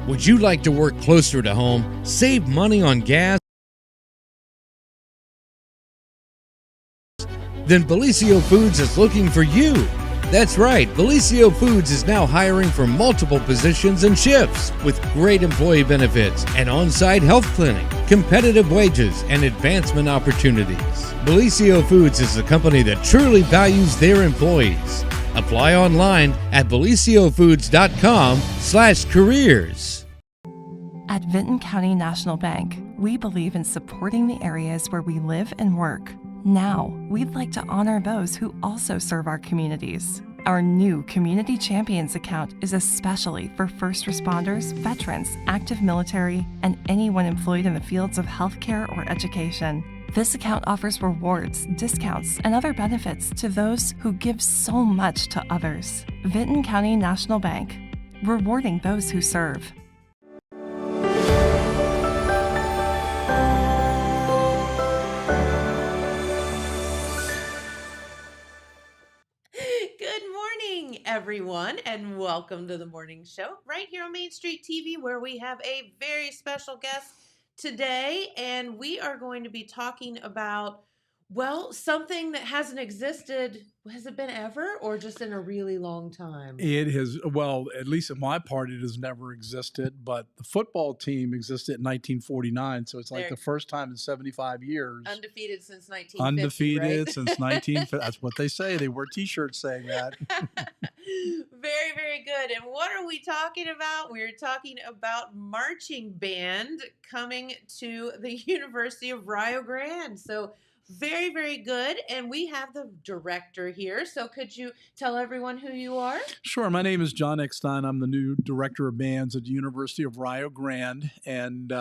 Would you like to work closer to home, save money on gas? Then Bellisio Foods is looking for you. That's right, Bellisio Foods is now hiring for multiple positions and shifts with great employee benefits, an on-site health clinic, competitive wages, and advancement opportunities. Bellisio Foods is a company that truly values their employees. Apply online at belisiofoods.com/careers. At Vinton County National Bank, we believe in supporting the areas where we live and work. Now, we'd like to honor those who also serve our communities. Our new Community Champions account is especially for first responders, veterans, active military, and anyone employed in the fields of healthcare or education. This account offers rewards, discounts, and other benefits to those who give so much to others. Vinton County National Bank, rewarding those who serve. Everyone, and welcome to the morning show right here on Main Street TV, where we have a very special guest today, and we are going to be talking about, well, something that hasn't existed. Has it been ever, or just in a really long time? It has, well, at least in my part, it has never existed, but the football team existed in 1949, so it's like the first time in 75 years. Undefeated since 1950, Undefeated right? since 1950. That's what they say. They wear T-shirts saying that. Very, very good. And what are we talking about? We're talking about marching band coming to the University of Rio Grande. So very, very good. And we have the director here. So could you tell everyone who you are? Sure. My name is John Eckstine. I'm the new director of bands at the University of Rio Grande. And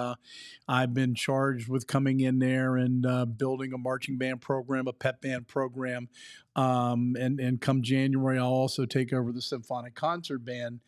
I've been charged with coming in there and building a marching band program, a pep band program. And come January, I'll also take over the symphonic concert band.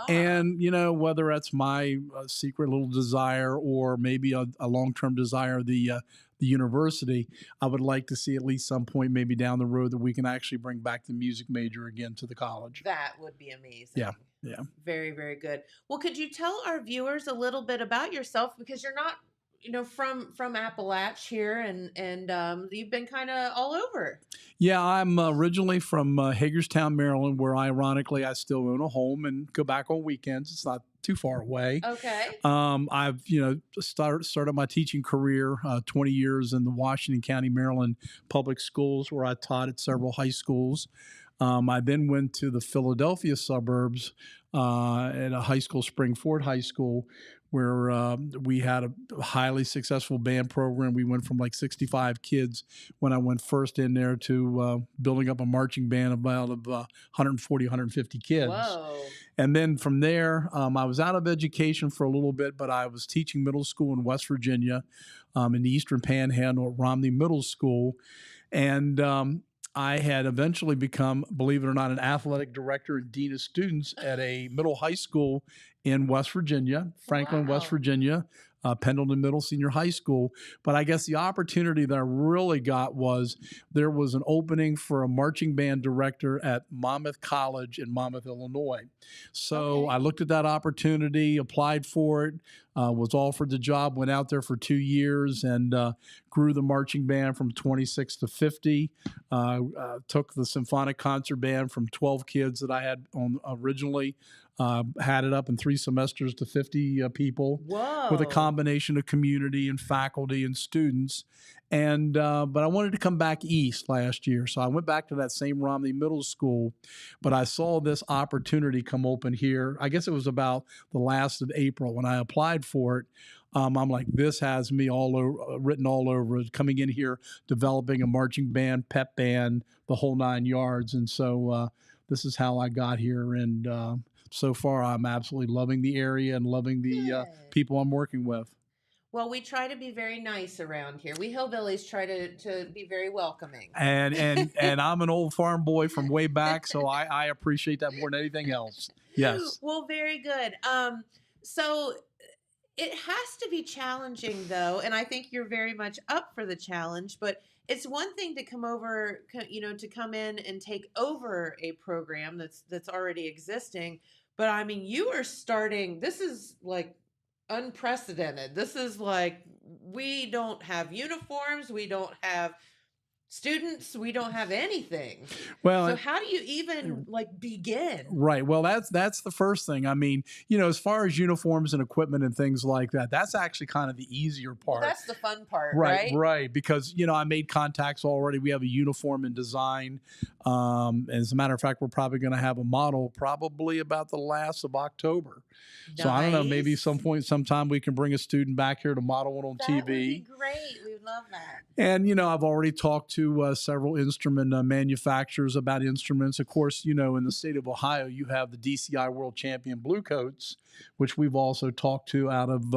And, you know, whether that's my secret little desire or maybe a long-term desire of the university, I would like to see at least some point maybe down the road that we can actually bring back the music major again to the college. That would be amazing. Yeah. Yeah. Very, very good. Well, could you tell our viewers a little bit about yourself, because you're not, you know, from Appalachia here, and you've been kind of all over. Yeah, I'm originally from Hagerstown, Maryland, where ironically I still own a home and go back on weekends. It's not too far away. Okay. I've started my teaching career 20 years in the Washington County, Maryland public schools, where I taught at several high schools. I then went to the Philadelphia suburbs at a high school, Springford High School, where we had a highly successful band program. We went from like 65 kids when I went first in there to building up a marching band of about 140, 150 kids. Whoa. And then from there, I was out of education for a little bit, but I was teaching middle school in West Virginia, in the Eastern Panhandle at Romney Middle School. And I had eventually become, believe it or not, an athletic director and dean of students at a middle high school in West Virginia, Franklin, West Virginia, Pendleton Middle Senior High School. But I guess the opportunity that I really got was there was an opening for a marching band director at Monmouth College in Monmouth, Illinois. So I looked at that opportunity, applied for it, was offered the job, went out there for 2 years and grew the marching band from 26 to 50, took the symphonic concert band from 12 kids that I had on originally, had it up in 3 semesters to 50 people. Whoa. With a combination of community and faculty and students. And but I wanted to come back east last year. So I went back to that same Romney Middle School, but I saw this opportunity come open here. I guess it was about the last of April when I applied for it. I'm like, this has me all over, written all over it, coming in here, developing a marching band, pep band, the whole 9 yards. And so this is how I got here. And so far, I'm absolutely loving the area and loving the people I'm working with. Well, we try to be very nice around here. We hillbillies try to be very welcoming. And I'm an old farm boy from way back, so I appreciate that more than anything else. Yes. Well, very good. So it has to be challenging, though, and I think you're very much up for the challenge, but it's one thing to come in and take over a program that's already existing. But I mean, you are starting, this is like unprecedented. This is like, we don't have uniforms, we don't have students, we don't have anything. Well, So how do you even like begin? right. Well, that's the first thing. I mean, as far as uniforms and equipment and things like that, that's actually kind of the easier Well, part. that's the fun part, Right, right? right. Because, I made contacts already. We have a uniform in design. As a matter of fact, we're probably going to have a model probably about the last of October. So I don't know, maybe sometime we can bring a student back here to model one on That TV. would be great. We would love that. And, I've already talked to several instrument manufacturers about instruments. Of course, in the state of Ohio, you have the DCI World Champion Bluecoats, which we've also talked to out of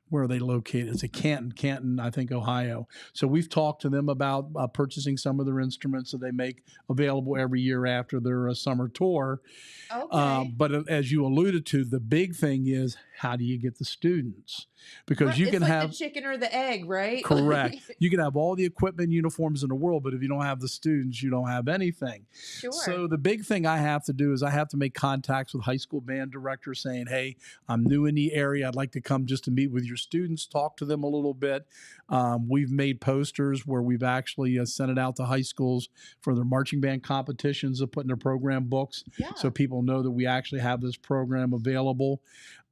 where are they located? It's Canton, I think, Ohio. So we've talked to them about purchasing some of their instruments that they make available every year after their summer tour. Okay. But as you alluded to, the big thing is, how do you get the students? Because Right, you it's can like have the chicken or the egg, right? correct. You can have all the equipment, uniforms in the world, but if you don't have the students, you don't have anything. Sure. So the big thing I have to do is I have to make contacts with high school band directors saying, hey, I'm new in the area. I'd like to come just to meet with your students, talk to them a little bit. We've made posters where we've actually sent it out to high schools for their marching band competitions to put in their program books. Yeah. So people know that we actually have this program available.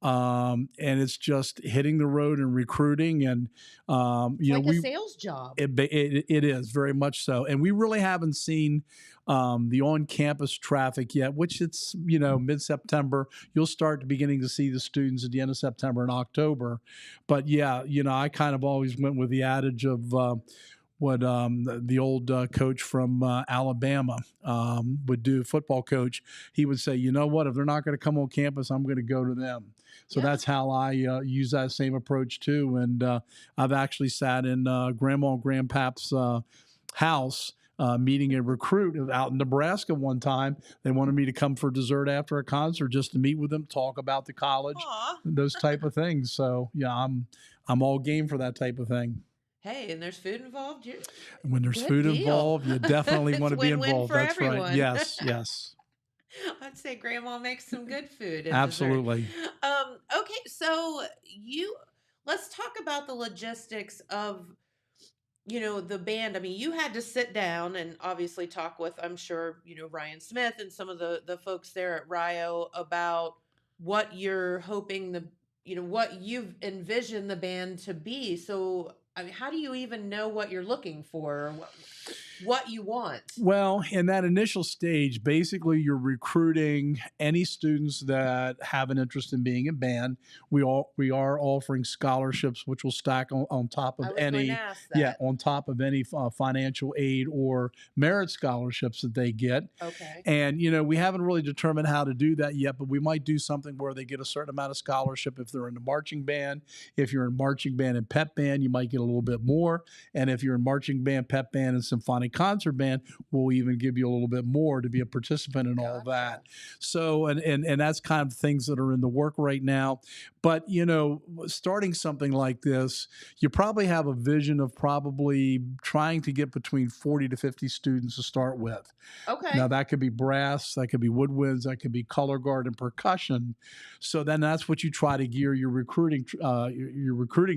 And it's just hitting the road and recruiting, and It's like a sales job. it is very much so. And we really haven't seen the on-campus traffic yet, which it's mid-September. You'll start beginning to see the students at the end of September and October. But yeah, I kind of always went with the adage of what the old coach from Alabama would do, football coach. He would say, you know what, if they're not going to come on campus, I'm going to go to them. So that's how I use that same approach too. And I've actually sat in Grandma and Grandpap's house meeting a recruit out in Nebraska one time. They wanted me to come for dessert after a concert just to meet with them, talk about the college, those type of things. So yeah, I'm all game for that type of thing. Hey, and there's food involved. When there's Good food deal. involved, you definitely want to be win-win involved. for That's everyone. right. Yes, yes. I'd say Grandma makes some good food. And Absolutely. dessert. Okay, so let's talk about the logistics of the band. I mean, you had to sit down and obviously talk with, I'm sure, Ryan Smith and some of the folks there at Rio about what you're hoping what you've envisioned the band to be. So, I mean, how do you even know what you're looking for, or what you want? Well, in that initial stage, basically you're recruiting any students that have an interest in being in band. We are offering scholarships, which will stack on top of on top of any financial aid or merit scholarships that they get. Okay. And we haven't really determined how to do that yet, but we might do something where they get a certain amount of scholarship if they're in the marching band. If you're in marching band and pep band, you might get a little bit more. And if you're in marching band, pep band, and symphonic concert band, we'll even give you a little bit more to be a participant in all that. So, and that's kind of things that are in the work right now. But, starting something like this, you probably have a vision of probably trying to get between 40 to 50 students to start with. Okay. Now, that could be brass, that could be woodwinds, that could be color guard and percussion. So then that's what you try to gear your recruiting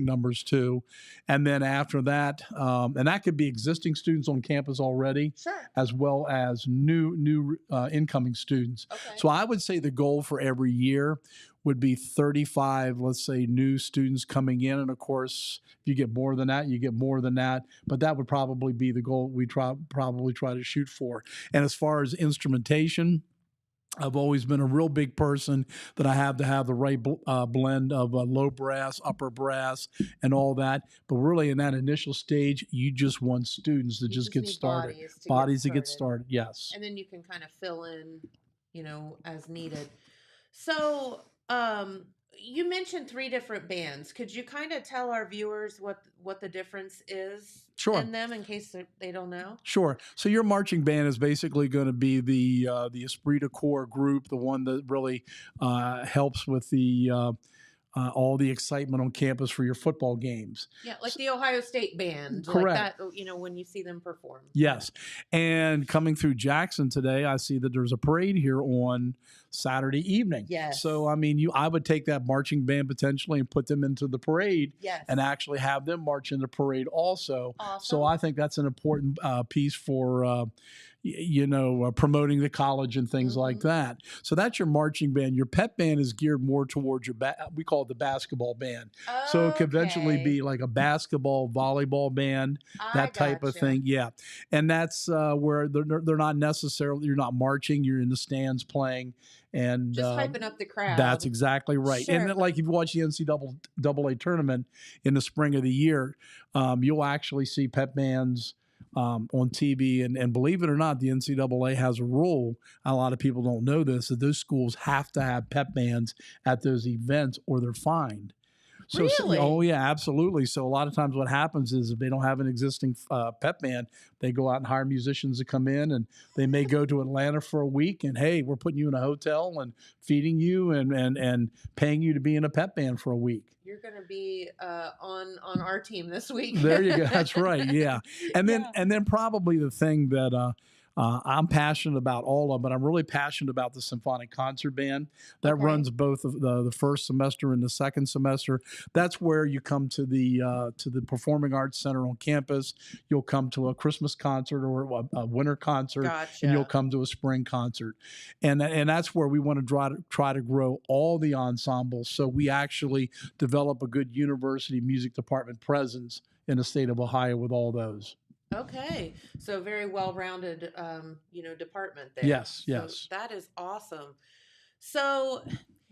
numbers to. And then after that, and that could be existing students on campus already, sure, as well as new incoming students. Okay. So I would say the goal for every year would be 35, let's say, new students coming in. And of course, if you get more than that, you get more than that. But that would probably be the goal we probably try to shoot for. And as far as instrumentation, I've always been a real big person that I have to have the right blend of low brass, upper brass, and all that. But really, in that initial stage, you just want students to just get started. Bodies to get started, yes. And then you can kind of fill in, as needed. So, you mentioned 3 different bands. Could you kind of tell our viewers what the difference is in them, in case they don't know? Sure. So your marching band is basically going to be the esprit de corps group, the one that really helps with the all the excitement on campus for your football games. Yeah, like the Ohio State band, Correct. like that. When you see them perform. Yes. And coming through Jackson today, I see that there's a parade here on Saturday evening. Yes. So, I mean, I would take that marching band potentially and put them into the parade Yes. and actually have them march in the parade also. Awesome. So I think that's an important piece for, promoting the college and things like that. So that's your marching band. Your pep band is geared more towards we call it the basketball band. So it could eventually be like a basketball, volleyball band, that type of thing. Yeah. And that's where they're not necessarily, you're not marching, you're in the stands playing. And just hyping up the crowd. That's exactly right. Sure. And like if you watch the NCAA tournament in the spring of the year, you'll actually see pep bands on TV. And believe it or not, the NCAA has a rule. A lot of people don't know this, that those schools have to have pep bands at those events or they're fined. So, really? Oh, yeah, absolutely. So a lot of times what happens is if they don't have an existing pep band, they go out and hire musicians to come in, and they may go to Atlanta for a week and, hey, we're putting you in a hotel and feeding you and paying you to be in a pep band for a week. You're going to be on our team this week. There you go. That's right. Yeah. And then probably the thing that I'm passionate about all of them, but I'm really passionate about the symphonic concert band that runs both of the first semester and the second semester. That's where you come to the Performing Arts Center on campus. You'll come to a Christmas concert or a winter concert, Gotcha. and you'll come to a spring concert, and that's where we want to try to grow all the ensembles. So we actually develop a good university music department presence in the state of Ohio with all those. Okay, so very well-rounded, department there. Yes, so yes. That is awesome. So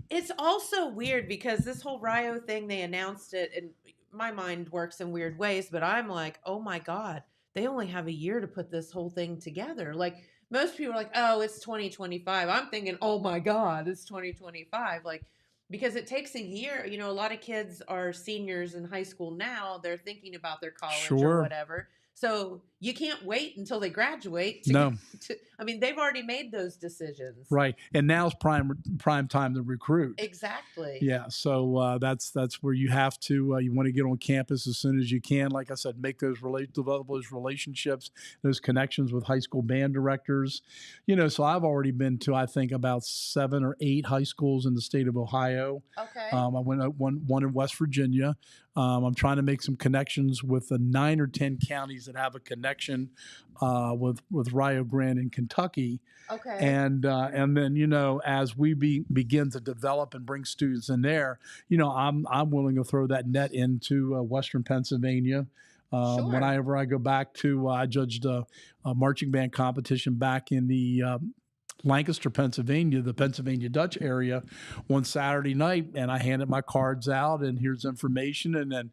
it's also weird because this whole Rio thing, they announced it, and my mind works in weird ways, but I'm like, oh my God, they only have a year to put this whole thing together. Like most people are like, oh, it's 2025. I'm thinking, oh my God, it's 2025. Like, because it takes a year. A lot of kids are seniors in high school now. They're thinking about their college or whatever. So you can't wait until they graduate. They've already made those decisions. Right. And now's prime time to recruit. Exactly. Yeah. So that's where you have to, you want to get on campus as soon as you can. Like I said, develop those relationships, those connections with high school band directors. So I've already been to, I think, about 7 or 8 high schools in the state of Ohio. Okay. I went to one in West Virginia. I'm trying to make some connections with the 9 or 10 counties that have a connection with Rio Grande in Kentucky. Okay. And then as we begin to develop and bring students in there, I'm willing to throw that net into Western Pennsylvania. Sure. Whenever I go back to, I judged a marching band competition back in the Lancaster, Pennsylvania, the Pennsylvania Dutch area on Saturday night, and I handed my cards out and here's information. And then,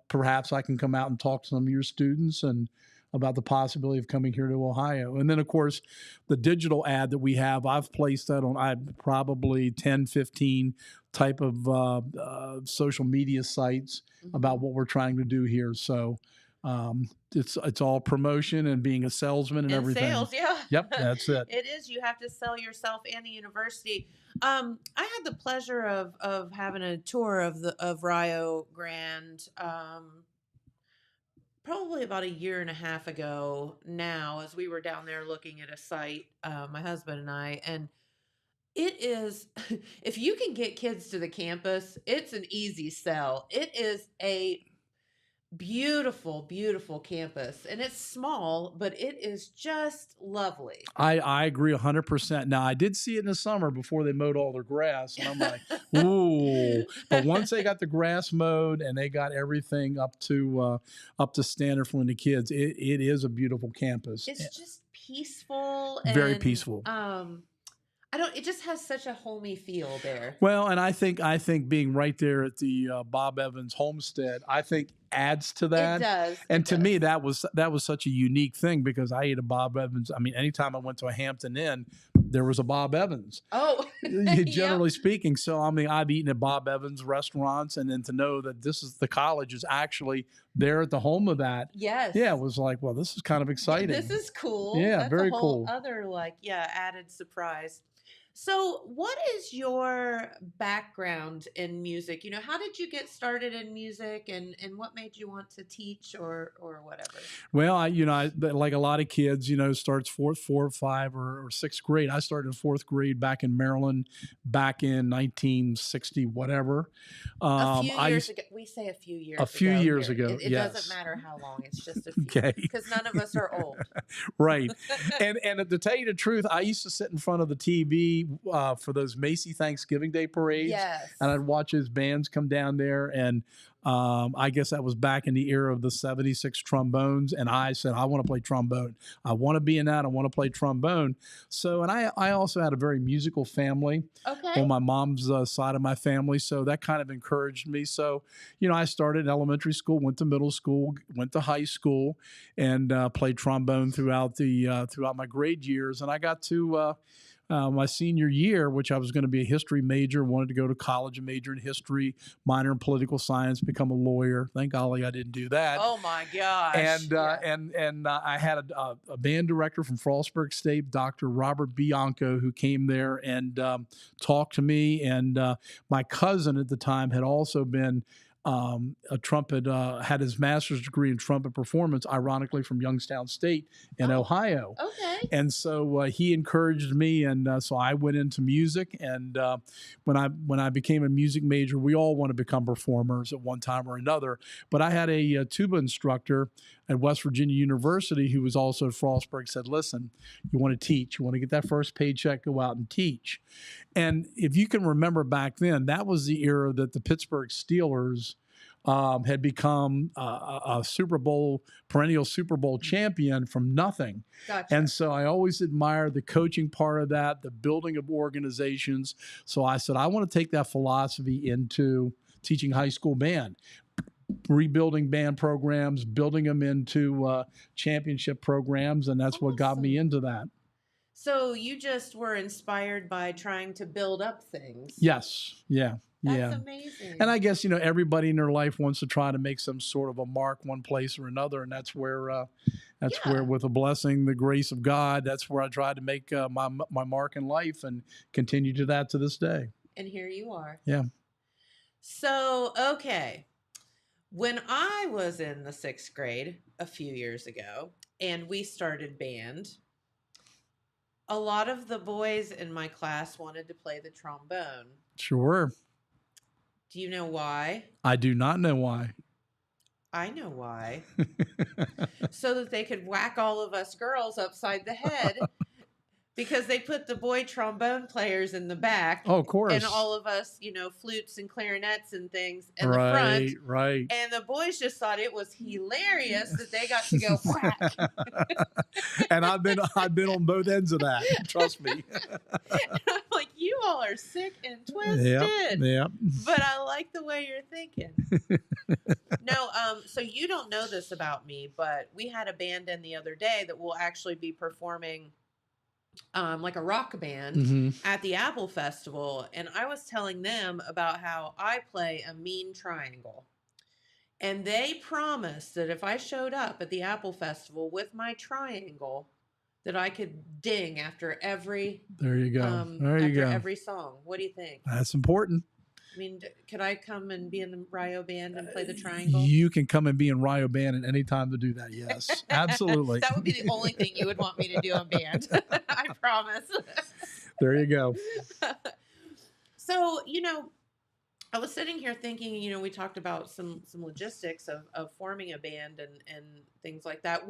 perhaps I can come out and talk to some of your students and about the possibility of coming here to Ohio. And then, of course, the digital ad that we have, I've placed that on probably 10, 15 type of social media sites about what we're trying to do here. So it's all promotion and being a salesman and everything. Sales, yeah. Yep, that's it. It is. You have to sell yourself and the university. I had the pleasure of having a tour of Rio Grande probably about a year and a half ago now, as we were down there looking at a site, my husband and I, and it is, if you can get kids to the campus, it's an easy sell. It is a beautiful, beautiful campus, and it's small, but it is just lovely. I agree 100%. Now, I did see it in the summer before they mowed all their grass, and I'm like, ooh. But once they got the grass mowed and they got everything up to standard for the kids, it is a beautiful campus. It's just peaceful. Very and, peaceful. It just has such a homey feel there. Well, and I think being right there at the Bob Evans homestead, I think adds to that. It does. And to me, that was such a unique thing because I ate a Bob Evans. I mean, anytime I went to a Hampton Inn, there was a Bob Evans. Oh, generally speaking. So, I mean, I've eaten at Bob Evans restaurants, and then to know that the college is actually there at the home of that. Yes. Yeah, it was like, well, this is kind of exciting. This is cool. Yeah, That's very a whole cool. other added surprise. So, what is your background in music? How did you get started in music, and what made you want to teach or whatever? Well, but like a lot of kids, starts four or five or sixth grade. I started in fourth grade back in Maryland, back in 1960, whatever. A few I years used ago, we say a few a years few ago years here. ago. It doesn't Yes. matter how long; it's just a few, Okay. because none of us are old. Right. And to tell you the truth, I used to sit in front of the TV for those Macy Thanksgiving Day parades, Yes. and I'd watch his bands come down there. And I guess that was back in the era of the 76 trombones. And I said, I want to play trombone. I want to be in that. I want to play trombone. So, and I also had a very musical family Okay. on my mom's side of my family. So that kind of encouraged me. So, I started elementary school, went to middle school, went to high school, and played trombone throughout my grade years. And I got to my senior year, which I was going to be a history major, wanted to go to college and major in history, minor in political science, become a lawyer. Thank golly I didn't do that. Oh my gosh. And Yeah. I had a band director from Frostburg State, Dr. Robert Bianco, who came there and talked to me. And my cousin at the time had also been a trumpet, had his master's degree in trumpet performance, ironically from Youngstown State in Ohio. Okay. And so he encouraged me, and so I went into music. And when I became a music major, we all want to become performers at one time or another. But I had a tuba instructor at West Virginia University who was also at Frostburg. Said, "Listen, you want to teach, you want to get that first paycheck, go out and teach." And if you can remember back then, that was the era that the Pittsburgh Steelers had become a perennial Super Bowl champion from nothing. Gotcha. And so I always admired the coaching part of that, the building of organizations. So I said, I want to take that philosophy into teaching high school band, rebuilding band programs, building them into championship programs. And that's what got me into that. So you just were inspired by trying to build up things. Yes. Yeah. That's amazing. And I guess, everybody in their life wants to try to make some sort of a mark one place or another. And that's where, with the blessing, the grace of God, that's where I tried to make my mark in life and continue to that to this day. And here you are. Yeah. So, okay. When I was in the sixth grade a few years ago and we started band, a lot of the boys in my class wanted to play the trombone. Sure. Do you know why? I do not know why. I know why. So that they could whack all of us girls upside the head, because they put the boy trombone players in the back. Oh, of course. And all of us, flutes and clarinets and things in the front. Right. And the boys just thought it was hilarious that they got to go whack. And I've been on both ends of that. Trust me. And I'm like, you all are sick and twisted. Yep. But I like the way you're thinking. No, so you don't know this about me, but we had a band in the other day that will actually be performing like a rock band at the Apple Festival. And I was telling them about how I play a mean triangle. And they promised that if I showed up at the Apple Festival with my triangle, that I could ding after every every song. What do you think? That's important. I mean, could I come and be in the Rio band and play the triangle? You can come and be in Rio band at any time to do that. Yes, absolutely. That would be the only thing you would want me to do in band. I promise. There you go. So, I was sitting here thinking, we talked about some logistics of forming a band and things like that.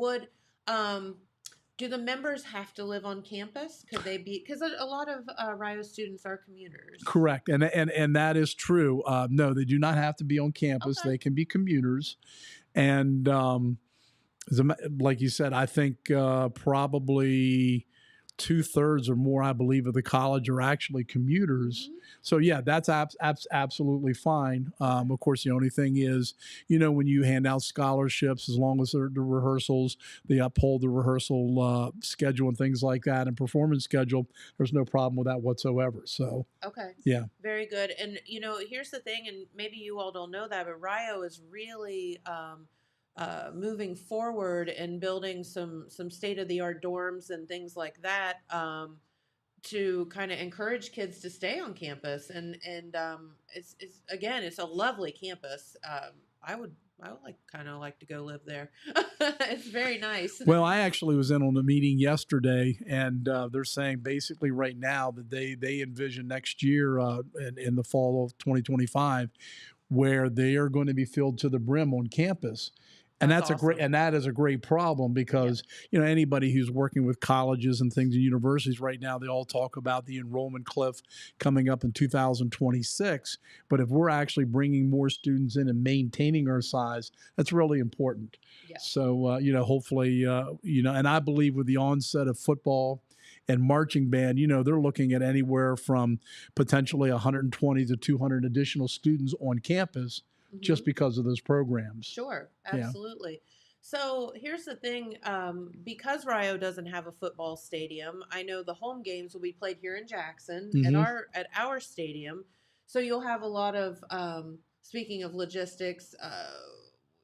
Do the members have to live on campus? Could they be? Because a lot of Rio students are commuters. Correct, and that is true. No, they do not have to be on campus. Okay. They can be commuters, and like you said, I think probably 2/3 or more, I believe, of the college are actually commuters. Mm-hmm. So yeah, that's absolutely fine. Of course, the only thing is, when you hand out scholarships, as long as they're the rehearsals, they uphold the rehearsal schedule and things like that, and performance schedule, there's no problem with that whatsoever. So okay, yeah, very good. And here's the thing, and maybe you all don't know that, but Rio is really moving forward and building some state-of-the-art dorms and things like that. to kind of encourage kids to stay on campus, and it's again, it's a lovely campus. I would like kind of like to go live there. It's very nice. Well, I actually was in on a meeting yesterday, and they're saying basically right now that they envision next year in the fall of 2025 where they are going to be filled to the brim on campus. And That's that's a great, awesome. and that is a great problem because anybody who's working with colleges and things and universities right now, they all talk about the enrollment cliff coming up in 2026. But if we're actually bringing more students in and maintaining our size, that's really important. Yeah. So hopefully, and I believe with the onset of football and marching band, they're looking at anywhere from potentially 120 to 200 additional students on campus just because of those programs. Sure, Yeah. absolutely. So here's the thing, because Rio doesn't have a football stadium, I know the home games will be played here in Jackson at our stadium. So you'll have a lot of speaking of logistics,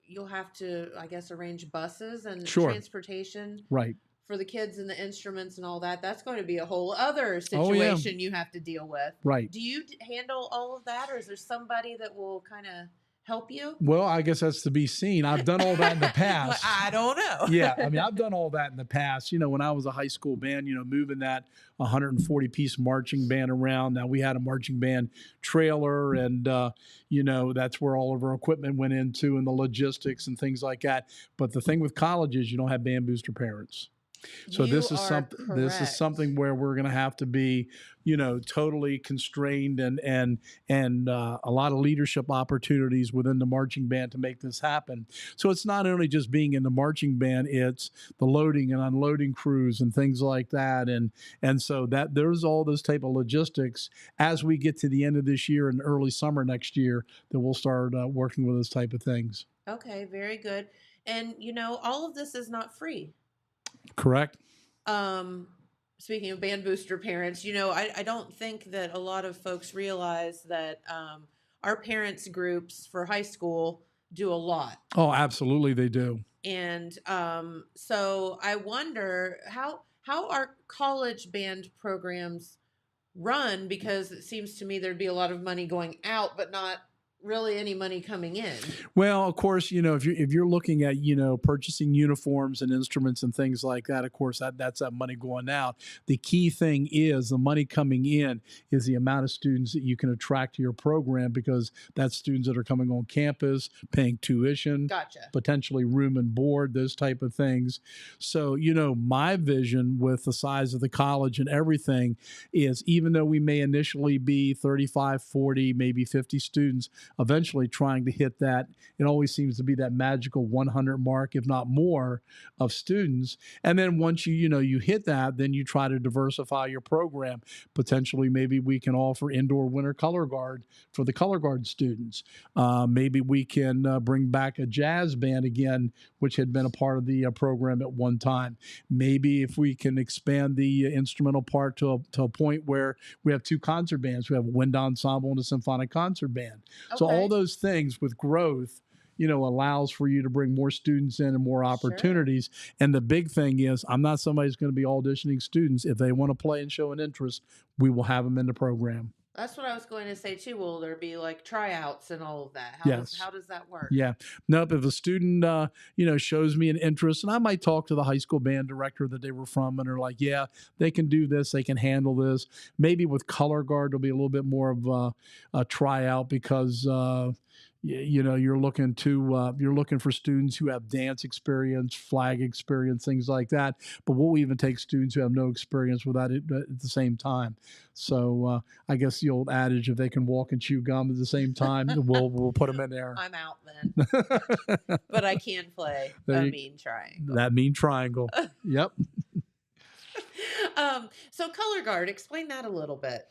you'll have to, I guess, arrange buses and Sure. transportation Right. for the kids and the instruments and all that. That's going to be a whole other Oh, yeah. situation you have to deal with. Right. Do you handle all of that, or is there somebody that will kind of help you? Well, I guess that's to be seen. I've done all that in the past. I don't know. Yeah, I mean, I've done all that in the past. When I was a high school band, moving that 140-piece marching band around. Now, we had a marching band trailer, and, that's where all of our equipment went into and the logistics and things like that. But the thing with college is you don't have band booster parents. So You this is are something. This is correct. something where we're going to have to be, totally constrained and a lot of leadership opportunities within the marching band to make this happen. So it's not only just being in the marching band; it's the loading and unloading crews and things like that. And so that there's all those type of logistics as we get to the end of this year and early summer next year that we'll start working with those type of things. Okay, very good. And all of this is not free. Correct. Speaking of band booster parents, I don't think that a lot of folks realize that our parents groups for high school do a lot. Oh, absolutely, they do. And so I wonder how are college band programs run, because it seems to me there'd be a lot of money going out, but not really any money coming in. Well, of course, if you're looking at purchasing uniforms and instruments and things like that, of course that's that money going out. The key thing is the money coming in is the amount of students that you can attract to your program, because that's students that are coming on campus, paying tuition, Gotcha. potentially room and board, those type of things. So my vision with the size of the college and everything is, even though we may initially be 35, 40, maybe 50 students, eventually trying to hit that, it always seems to be that magical 100 mark, if not more, of students. And then once you hit that, then you try to diversify your program. Potentially, maybe we can offer indoor winter color guard for the color guard students. Maybe we can bring back a jazz band again, which had been a part of the program at one time. Maybe if we can expand the instrumental part to a point where we have two concert bands. We have a wind ensemble and a symphonic concert band. So all those things with growth, allows for you to bring more students in and more opportunities. Sure. And the big thing is, I'm not somebody who's going to be auditioning students. If they want to play and show an interest, we will have them in the program. That's what I was going to say too. Will there be like tryouts and all of that? How does that work? Yeah. Nope. If a student, shows me an interest, and I might talk to the high school band director that they were from, and they're like, yeah, they can do this. They can handle this. Maybe with color guard, there'll be a little bit more of a tryout, because, you're looking for students who have dance experience, flag experience, things like that. But we'll even take students who have no experience with that at the same time. So I guess the old adage, if they can walk and chew gum at the same time, we'll put them in there. I'm out then. But I can play mean triangle. That mean triangle. Yep. So color guard, explain that a little bit.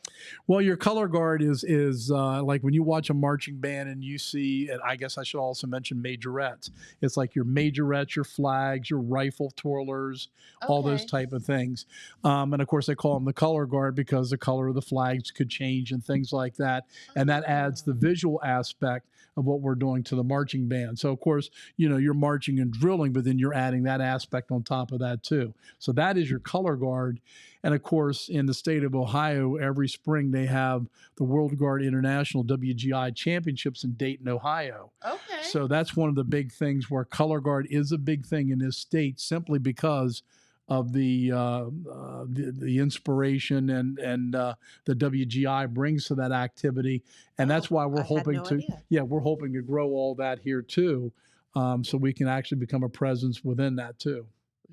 Well, your color guard is like when you watch a marching band and you see, and I guess I should also mention majorettes. It's like your majorettes, your flags, your rifle twirlers, all those type of things. And of course, they call them the color guard because the color of the flags could change and things like that. And that adds the visual aspect of what we're doing to the marching band. So of course, you're marching and drilling, but then you're adding that aspect on top of that too. So that is your color guard. Guard. And of course, in the state of Ohio, every spring they have the World Guard International WGI Championships in Dayton, Ohio. Okay. So that's one of the big things where color guard is a big thing in this state, simply because of the inspiration and the WGI brings to that activity, and that's why we're hoping we're hoping to grow all that here too, so we can actually become a presence within that too.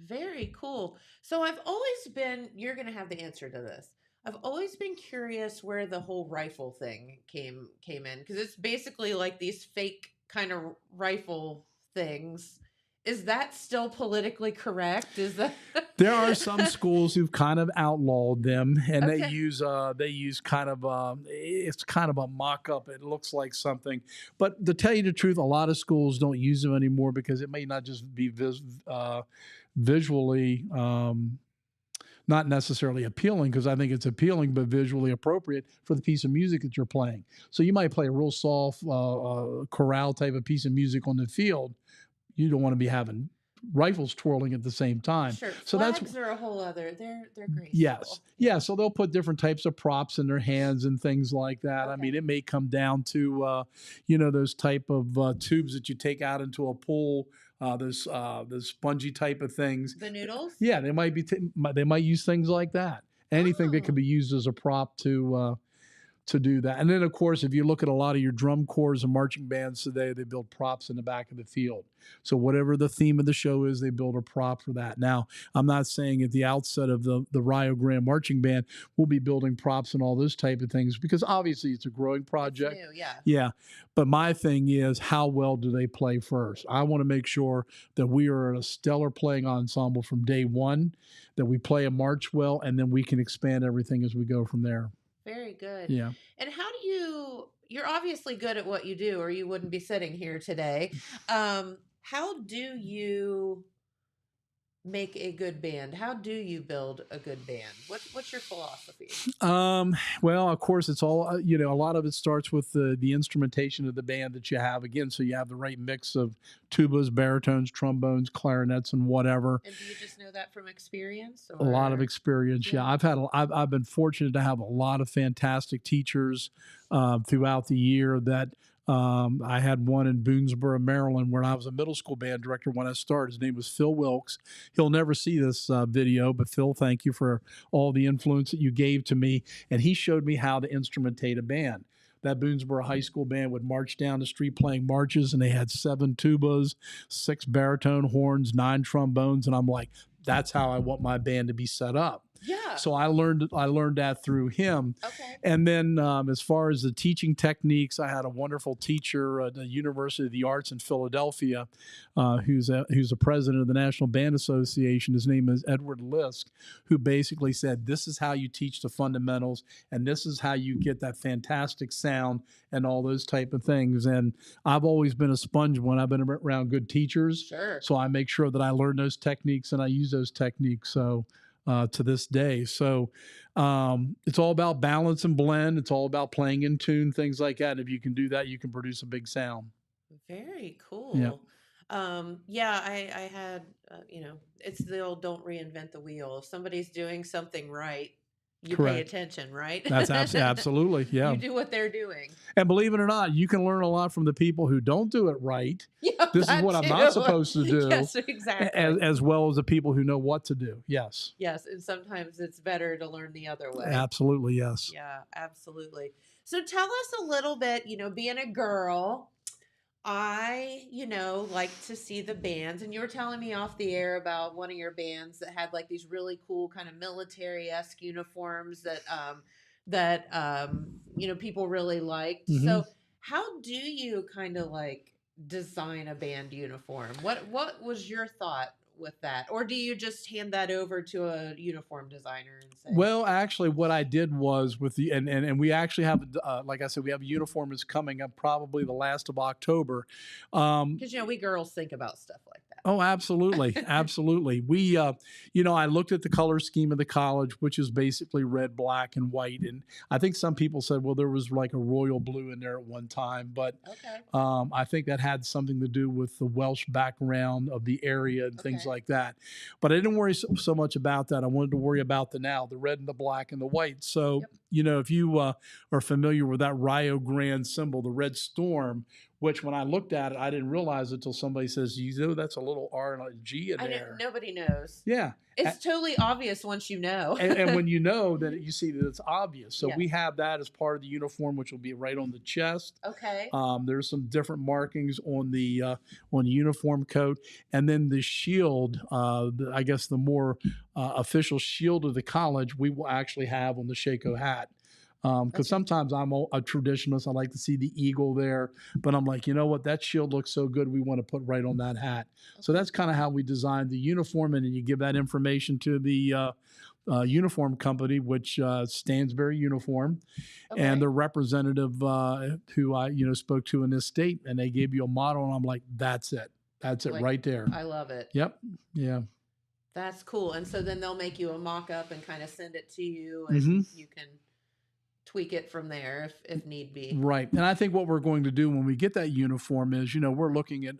Very cool. So I've always been, you're going to have the answer to this. I've always been curious where the whole rifle thing came in, because it's basically like these fake kind of rifle things. Is that still politically correct? Is that There are some schools who've kind of outlawed them, and Okay. they use kind of it's kind of a mock-up. It looks like something, but to tell you the truth, a lot of schools don't use them anymore because it may not just be visually not necessarily appealing, because I think it's appealing, but visually appropriate for the piece of music that you're playing. So you might play a real soft chorale type of piece of music on the field. You don't want to be having rifles twirling at the same time. Sure. So Flags are a whole other. They're graceful. yes, yeah. So they'll put different types of props in their hands and things like that. I Okay. mean, it may come down to those type of tubes that you take out into a pool. Those spongy type of things. The noodles? Yeah, they might be. They might use things like that. Anything that could Oh. be used as a prop to do that. And then, of course, if you look at a lot of your drum corps and marching bands today, they build props in the back of the field. So whatever the theme of the show is, they build a prop for that. Now, I'm not saying at the outset of the Rio Grande Marching Band, we'll be building props and all those type of things, because obviously it's a growing project. It's new, yeah. Yeah. But my thing is, how well do they play first? I want to make sure that we are a stellar playing ensemble from day one, that we play a march well, and then we can expand everything as we go from there. Very good. Yeah. And how do you're obviously good at what you do, or you wouldn't be sitting here today. How do you make a good band? How do you build a good band? What's your philosophy? Well, of course, it's all, a lot of it starts with the instrumentation of the band that you have. Again, so you have the right mix of tubas, baritones, trombones, clarinets, and whatever. And do you just know that from experience? A lot of or- experience. Yeah, Yeah. I've been fortunate to have a lot of fantastic teachers throughout the year. That I had one in Boonesboro, Maryland, where I was a middle school band director when I started. His name was Phil Wilkes. He'll never see this video, but Phil, thank you for all the influence that you gave to me. And he showed me how to instrumentate a band. That Boonesboro High School band would march down the street playing marches, and they had 7 tubas, 6 baritone horns, 9 trombones, and I'm like, that's how I want my band to be set up. Yeah. So I learned that through him. Okay. And then as far as the teaching techniques, I had a wonderful teacher at the University of the Arts in Philadelphia, who's a president of the National Band Association. His name is Edward Lisk, who basically said, this is how you teach the fundamentals, and this is how you get that fantastic sound and all those type of things. And I've always been a sponge when I've been around good teachers. Sure. So I make sure that I learn those techniques and I use those techniques. So to this day. So it's all about balance and blend. It's all about playing in tune, things like that. If you can do that, you can produce a big sound. Very cool. Yeah. I had, it's the old don't reinvent the wheel. If somebody's doing something right, you pay Correct. attention, right? That's absolutely, yeah. You do what they're doing. And believe it or not, you can learn a lot from the people who don't do it right. Yeah, This is that what I'm too. not supposed to do. Yes, exactly. As well as the people who know what to do. Yes. Yes, and sometimes it's better to learn the other way. Absolutely, yes. Yeah, absolutely. So tell us a little bit, being a girl, I, like to see the bands, and you were telling me off the air about one of your bands that had like these really cool kind of military-esque uniforms that people really liked. Mhm. So how do you kind of like design a band uniform? What was your thought with that? Or do you just hand that over to a uniform designer and say, Well, actually, what I did was with the and we actually have, like I said, we have a uniform that's coming up probably the last of October. because we girls think about stuff like that. Oh, absolutely. Absolutely. We, I looked at the color scheme of the college, which is basically red, black, and white. And I think some people said, well, there was like a royal blue in there at one time. But Okay. I think that had something to do with the Welsh background of the area and things Okay. like that. But I didn't worry so much about that. I wanted to worry about the now, the red and the black and the white. So, Yep. if you are familiar with that Rio Grande symbol, the red storm, which when I looked at it, I didn't realize it until somebody says, that's a little R and a G in I know there. nobody knows. Yeah. It's totally obvious once you know. And when you know, then you see that it's obvious. So Yes. we have that as part of the uniform, which will be right on the chest. Okay. There's some different markings on the uniform coat, and then the shield. I guess the more official shield of the college, we will actually have on the Shako hat. Because Okay. sometimes I'm a traditionalist. I like to see the eagle there, but I'm like, you know what? That shield looks so good. We want to put right on that hat. So that's kind of how we designed the uniform, and then you give that information to the uniform company, which Stansberry Uniform, Okay. and the representative who I spoke to in this state, and they gave you a model, and I'm like, that's it. That's it Like, right there. I love it. Yep. Yeah. That's cool. And so then they'll make you a mock up and kind of send it to you, and hmm you can tweak it from there if need be. Right. And I think what we're going to do when we get that uniform is, we're looking at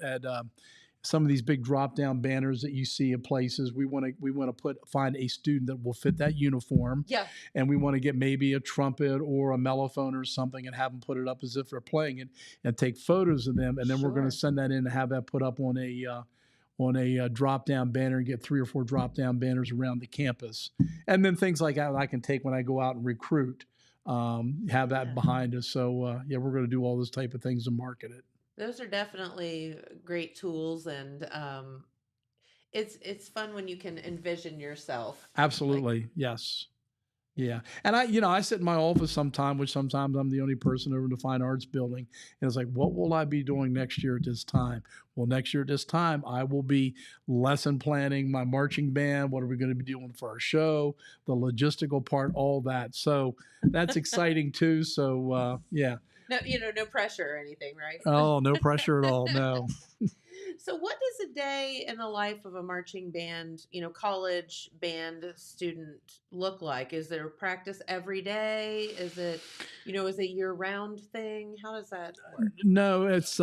some of these big drop down banners that you see in places. We want to find a student that will fit that uniform, Yeah. and we want to get maybe a trumpet or a mellophone or something and have them put it up as if they're playing it and take photos of them, and then we're going Sure. to send that in and have that put up on a drop down banner and get 3 or 4 drop down banners around the campus, and then things like that I can take when I go out and recruit. Have that Yeah. behind us. So we're going to do all those type of things to market it. Those are definitely great tools, and it's fun when you can envision yourself. Like, Absolutely, yes, yeah. And I sit in my office sometime, which sometimes I'm the only person over in the fine arts building, and it's like, what will I be doing next year at this time? Well, next year at this time, I will be lesson planning my marching band. What are we going to be doing for our show? The logistical part, all that. So that's exciting too. So yeah. no, no pressure or anything, right? Oh, no pressure at all. No. So what does a day in the life of a marching band, college band student look like? Is there practice every day? Is it, is it year round thing? How does that work? No, it's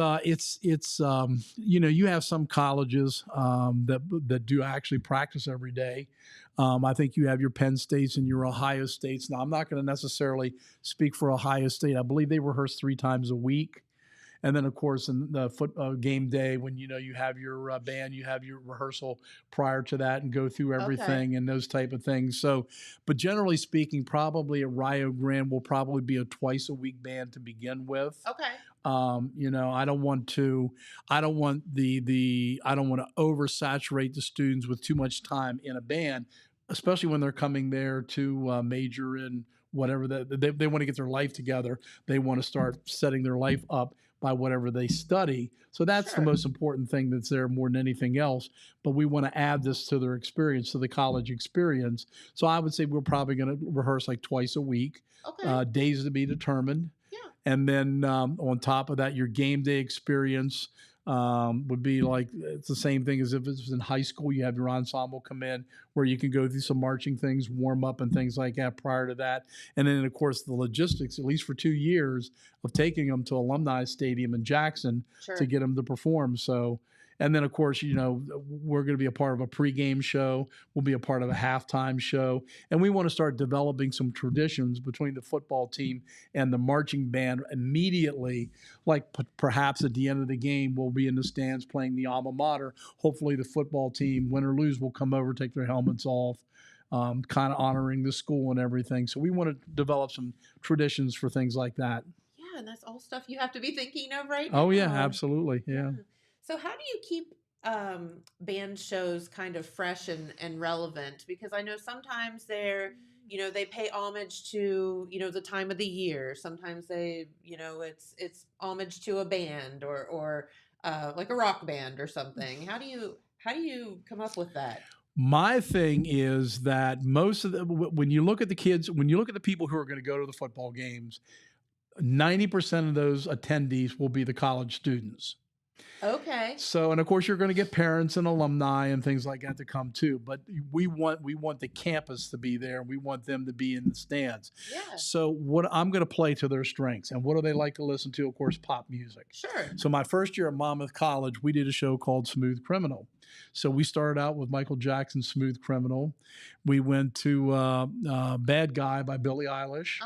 you have some colleges that do actually practice every day. I think you have your Penn States and your Ohio States. Now, I'm not going to necessarily speak for Ohio State. I believe they rehearse 3 times a week. And then, of course, in the game day, when you have your band, you have your rehearsal prior to that and go through everything and those type of things. So, but generally speaking, probably at Rio Grande will probably be a twice a week band to begin with. Okay. I don't want to oversaturate the students with too much time in a band, especially when they're coming there to major in whatever they want to get their life together. They want to start setting their life up by whatever they study. So that's the Sure. most important thing that's there more than anything else. But we want to add this to their experience, to the college experience. So I would say we're probably going to rehearse like twice a week, Okay. days to be determined. Yeah. And then on top of that, your game day experience would be like, it's the same thing as if it was in high school. You have your ensemble come in where you can go through some marching things, warm up and things like that prior to that. And then, of course, the logistics, at least for 2 years, of taking them to Alumni Stadium in Jackson Sure. to get them to perform. So, and then, of course, we're going to be a part of a pregame show. We'll be a part of a halftime show. And we want to start developing some traditions between the football team and the marching band immediately. Like perhaps at the end of the game, we'll be in the stands playing the alma mater. Hopefully the football team, win or lose, will come over, take their helmets off, kind of honoring the school and everything. So we want to develop some traditions for things like that. Yeah, and that's all stuff you have to be thinking of right Oh, yeah, now. absolutely. Yeah. So how do you keep band shows kind of fresh and relevant? Because I know sometimes they pay homage to, the time of the year. Sometimes it's homage to a band or like a rock band or something. How do you come up with that? My thing is that when you look at the kids, when you look at the people who are going to go to the football games, 90% of those attendees will be the college students. Okay. So, and of course, you're going to get parents and alumni and things like that to come too. But we want the campus to be there. We want them to be in the stands. Yeah. So, what I'm going to play to their strengths, and what do they like to listen to? Of course, pop music. Sure. So, my first year at Monmouth College, we did a show called Smooth Criminal. So, we started out with Michael Jackson's Smooth Criminal. We went to Bad Guy by Billie Eilish.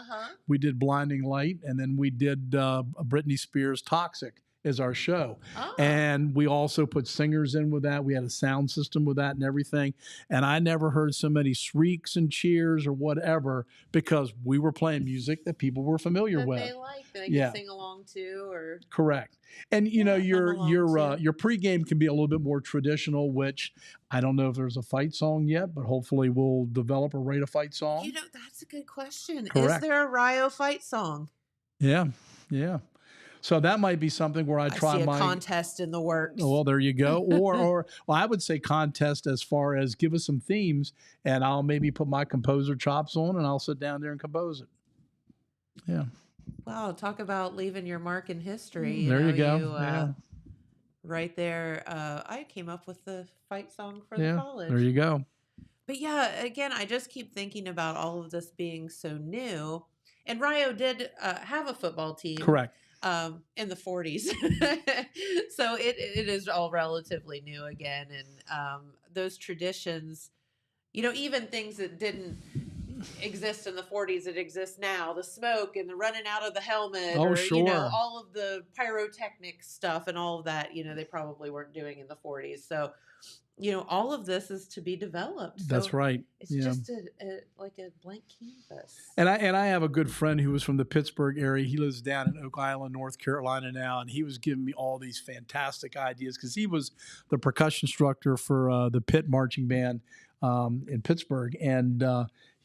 We did Blinding Light, and then we did Britney Spears' Toxic is our show. Oh. And we also put singers in with that. We had a sound system with that and everything. And I never heard so many shrieks and cheers or whatever because we were playing music that people were familiar that with. they like, that they can sing along to, or correct. And you know, your pregame can be a little bit more traditional, which I don't know if there's a fight song yet, but hopefully we'll develop or write a fight song. You know, that's a good question. Correct. Is there a Rio fight song? Yeah. So that might be something where I try see a contest in the works. Oh, well, there you go. Or I would say contest as far as give us some themes, and I'll maybe put my composer chops on, and I'll sit down there and compose it. Yeah. Wow, talk about leaving your mark in history. There you go. Yeah. Right there. I came up with the fight song for the college. There you go. But yeah, again, I just keep thinking about all of this being so new. And Rio did have a football team. Correct. In the 40s. So it is all relatively new again. And those traditions, you know, even things that didn't exist in the 40s that exist now, the smoke and the running out of the helmet, sure. You know, all of the pyrotechnic stuff and all of that, you know, they probably weren't doing in the 40s. So, you know, all of this is to be developed. So that's right. It's just like a blank canvas. And I have a good friend who was from the Pittsburgh area. He lives down in Oak Island, North Carolina now, and he was giving me all these fantastic ideas because he was the percussion instructor for the Pitt marching band in Pittsburgh, and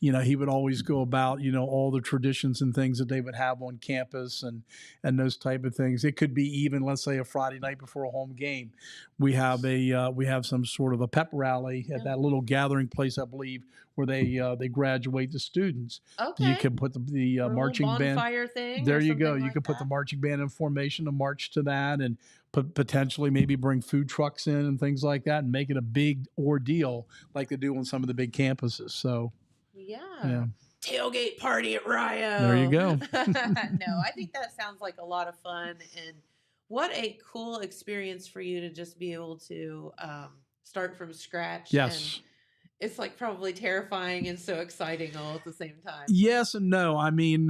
you know, he would always go about, you know, all the traditions and things that they would have on campus and those type of things. It could be even, let's say, a Friday night before a home game. We have some sort of a pep rally at that little gathering place, I believe, where they graduate the students. Okay. You can put the marching band. Bonfire thing. There you go. You like could put the marching band in formation to march to that, and potentially maybe bring food trucks in and things like that, and make it a big ordeal like they do on some of the big campuses. So. Yeah. Tailgate party at Rio. There you go. No, I think that sounds like a lot of fun, and what a cool experience for you to just be able to start from scratch. Yes. And it's like probably terrifying and so exciting all at the same time. Yes and no. I mean,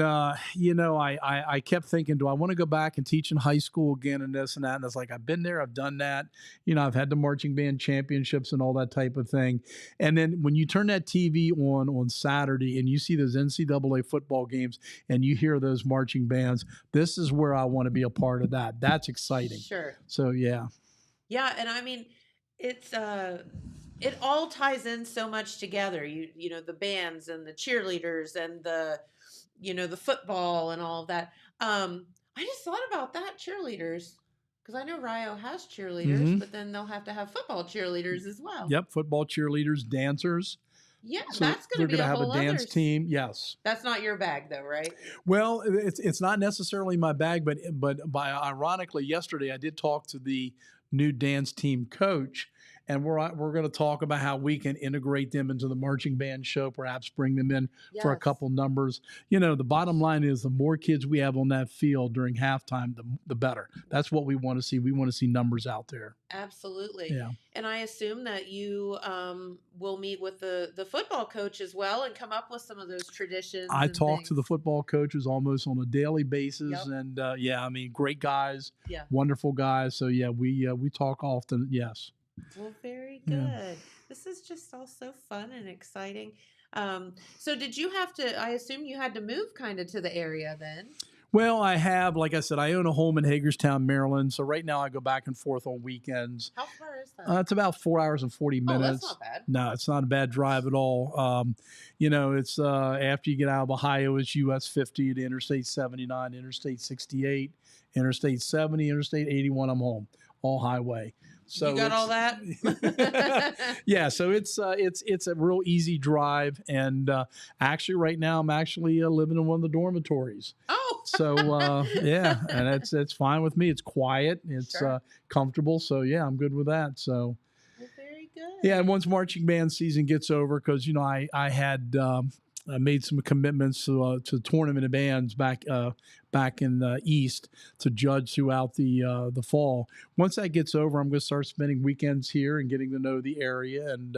you know, I kept thinking, do I want to go back and teach in high school again and this and that? And it's like, I've been there, I've done that. You know, I've had the marching band championships and all that type of thing. And then when you turn that TV on Saturday and you see those NCAA football games and you hear those marching bands, this is where I want to be a part of that. That's exciting. Sure. So, yeah. Yeah. And I mean, it's, it all ties in so much together. You know, the bands and the cheerleaders and the, you know, the football and all of that. I just thought about that, cheerleaders, because I know Rio has cheerleaders, but then they'll have to have football cheerleaders as well. Yep, football cheerleaders, dancers. Yeah, So that's going to be they're a going to whole have a dance other team. Yes. That's not your bag, though, right? Well, it's not necessarily my bag, but ironically, yesterday I did talk to the new dance team coach, and we're going to talk about how we can integrate them into the marching band show, perhaps bring them in for a couple numbers. You know, the bottom line is the more kids we have on that field during halftime, the better. That's what we want to see. We want to see numbers out there. Absolutely. Yeah. And I assume that you will meet with the football coach as well and come up with some of those traditions. I and talk things. to the football coaches almost on a daily basis, Yep. and yeah, I mean, great guys, Yeah. wonderful guys. So yeah, we talk often. Yes. Well, very good. Yeah. This is just all so fun and exciting. So did you have to, I assume you had to move kind of to the area then? Well, I have, like I said, I own a home in Hagerstown, Maryland. So right now I go back and forth on weekends. How far is that? It's about 4 hours and 40 minutes. Oh, that's not bad. No, it's not a bad drive at all. You know, it's after you get out of Ohio, it's US 50 to Interstate 79, Interstate 68, Interstate 70, Interstate 81. I'm home, all highway. So you got all that? Yeah, so it's a real easy drive, and actually right now I'm actually living in one of the dormitories. Oh, So yeah, and it's fine with me. It's quiet, it's Sure. comfortable. So yeah, I'm good with that. So well, very good. yeah, and once marching band season gets over, because I had I made some commitments to tournament of bands back in the East to judge throughout the fall. Once that gets over, I'm going to start spending weekends here and getting to know the area. And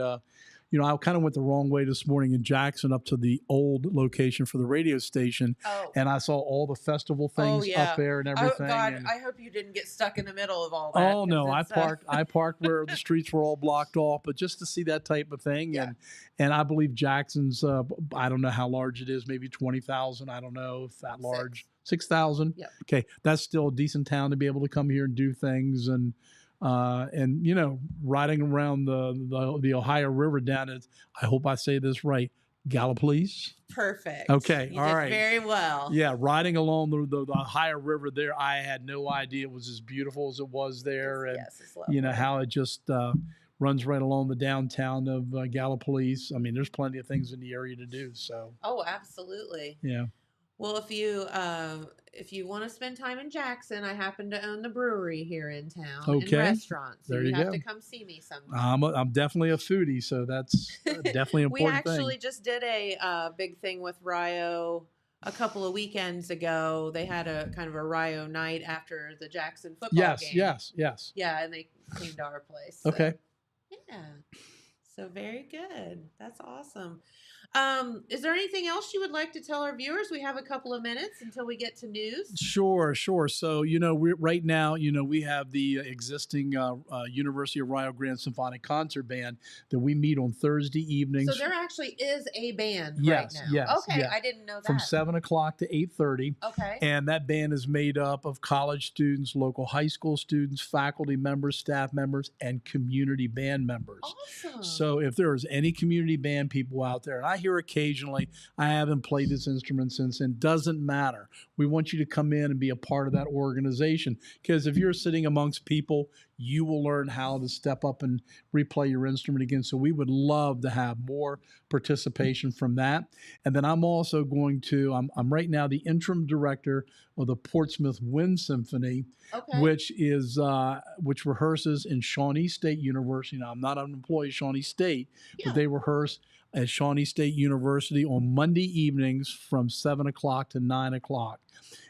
I kind of went the wrong way this morning in Jackson up to the old location for the radio station, Oh. and I saw all the festival things yeah. up there and Oh everything. God, and, I hope you didn't get stuck in the middle of all that. Oh no, 'cause I parked where the streets were all blocked off, but just to see that type of thing. Yeah. And I believe Jackson's I don't know how large it is, maybe 20,000. I don't know if that large. 6,000. Yep. Okay, that's still a decent town to be able to come here and do things, and riding around the Ohio River down at, I hope I say this right, Gallipolis. Perfect. Okay, You all did right. very well. Yeah, riding along the Ohio River there, I had no idea it was as beautiful as it was there, and Yes, it's lovely. how it just runs right along the downtown of Gallipolis. I mean, there's plenty of things in the area to do. So Oh, absolutely. yeah, Well, if you want to spend time in Jackson, I happen to own the brewery here in town and Okay. restaurants. So There you you have go. to come see me sometime. I'm definitely a foodie, so that's definitely an We important actually thing. just did a big thing with Rio a couple of weekends ago. They had a kind of a Rio night after the Jackson football Yes, game. yes. Yeah, and they came to our place. So, Okay. Yeah. So very good. That's awesome. Is there anything else you would like to tell our viewers? We have a couple of minutes until we get to news. Sure. So, we're right now, we have the existing University of Rio Grande Symphonic Concert Band that we meet on Thursday evenings. So there actually is a band Yes, right now. yes, Okay, yes. I didn't know that. from 7 o'clock to 8:30. Okay. And that band is made up of college students, local high school students, faculty members, staff members, and community band members. Awesome. So if there's any community band people out there, and I hear occasionally, I haven't played this instrument since, and doesn't matter. We want you to come in and be a part of that organization, because if you're sitting amongst people, you will learn how to step up and replay your instrument again. So we would love to have more participation from that. And then I'm also going to, I'm right now the interim director of the Portsmouth Wind Symphony, Okay. which rehearses in Shawnee State University. Now, I'm not an employee of Shawnee State, Yeah. but they rehearse at Shawnee State University on Monday evenings from 7 o'clock to 9 o'clock.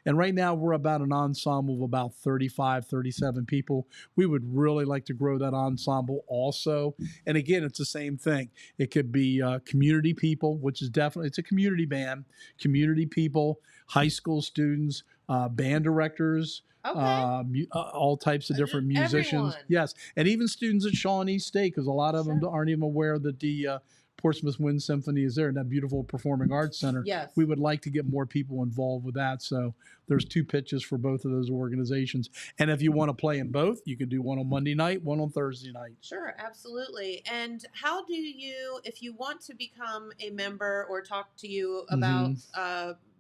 And right now we're about an ensemble of about 35, 37 people. We would really like to grow that ensemble also. And again, it's the same thing. It could be community people, which is definitely, it's a community band, community people, high school students, band directors, Okay. all types of different musicians. Everyone. Yes. And even students at Shawnee State, because a lot of them Sure. aren't even aware that the Portsmouth Wind Symphony is there in that beautiful performing arts center. Yes. We would like to get more people involved with that. So there's 2 pitches for both of those organizations. And if you want to play in both, you can do one on Monday night, one on Thursday night. Sure, absolutely. And how do you, if you want to become a member or talk to you about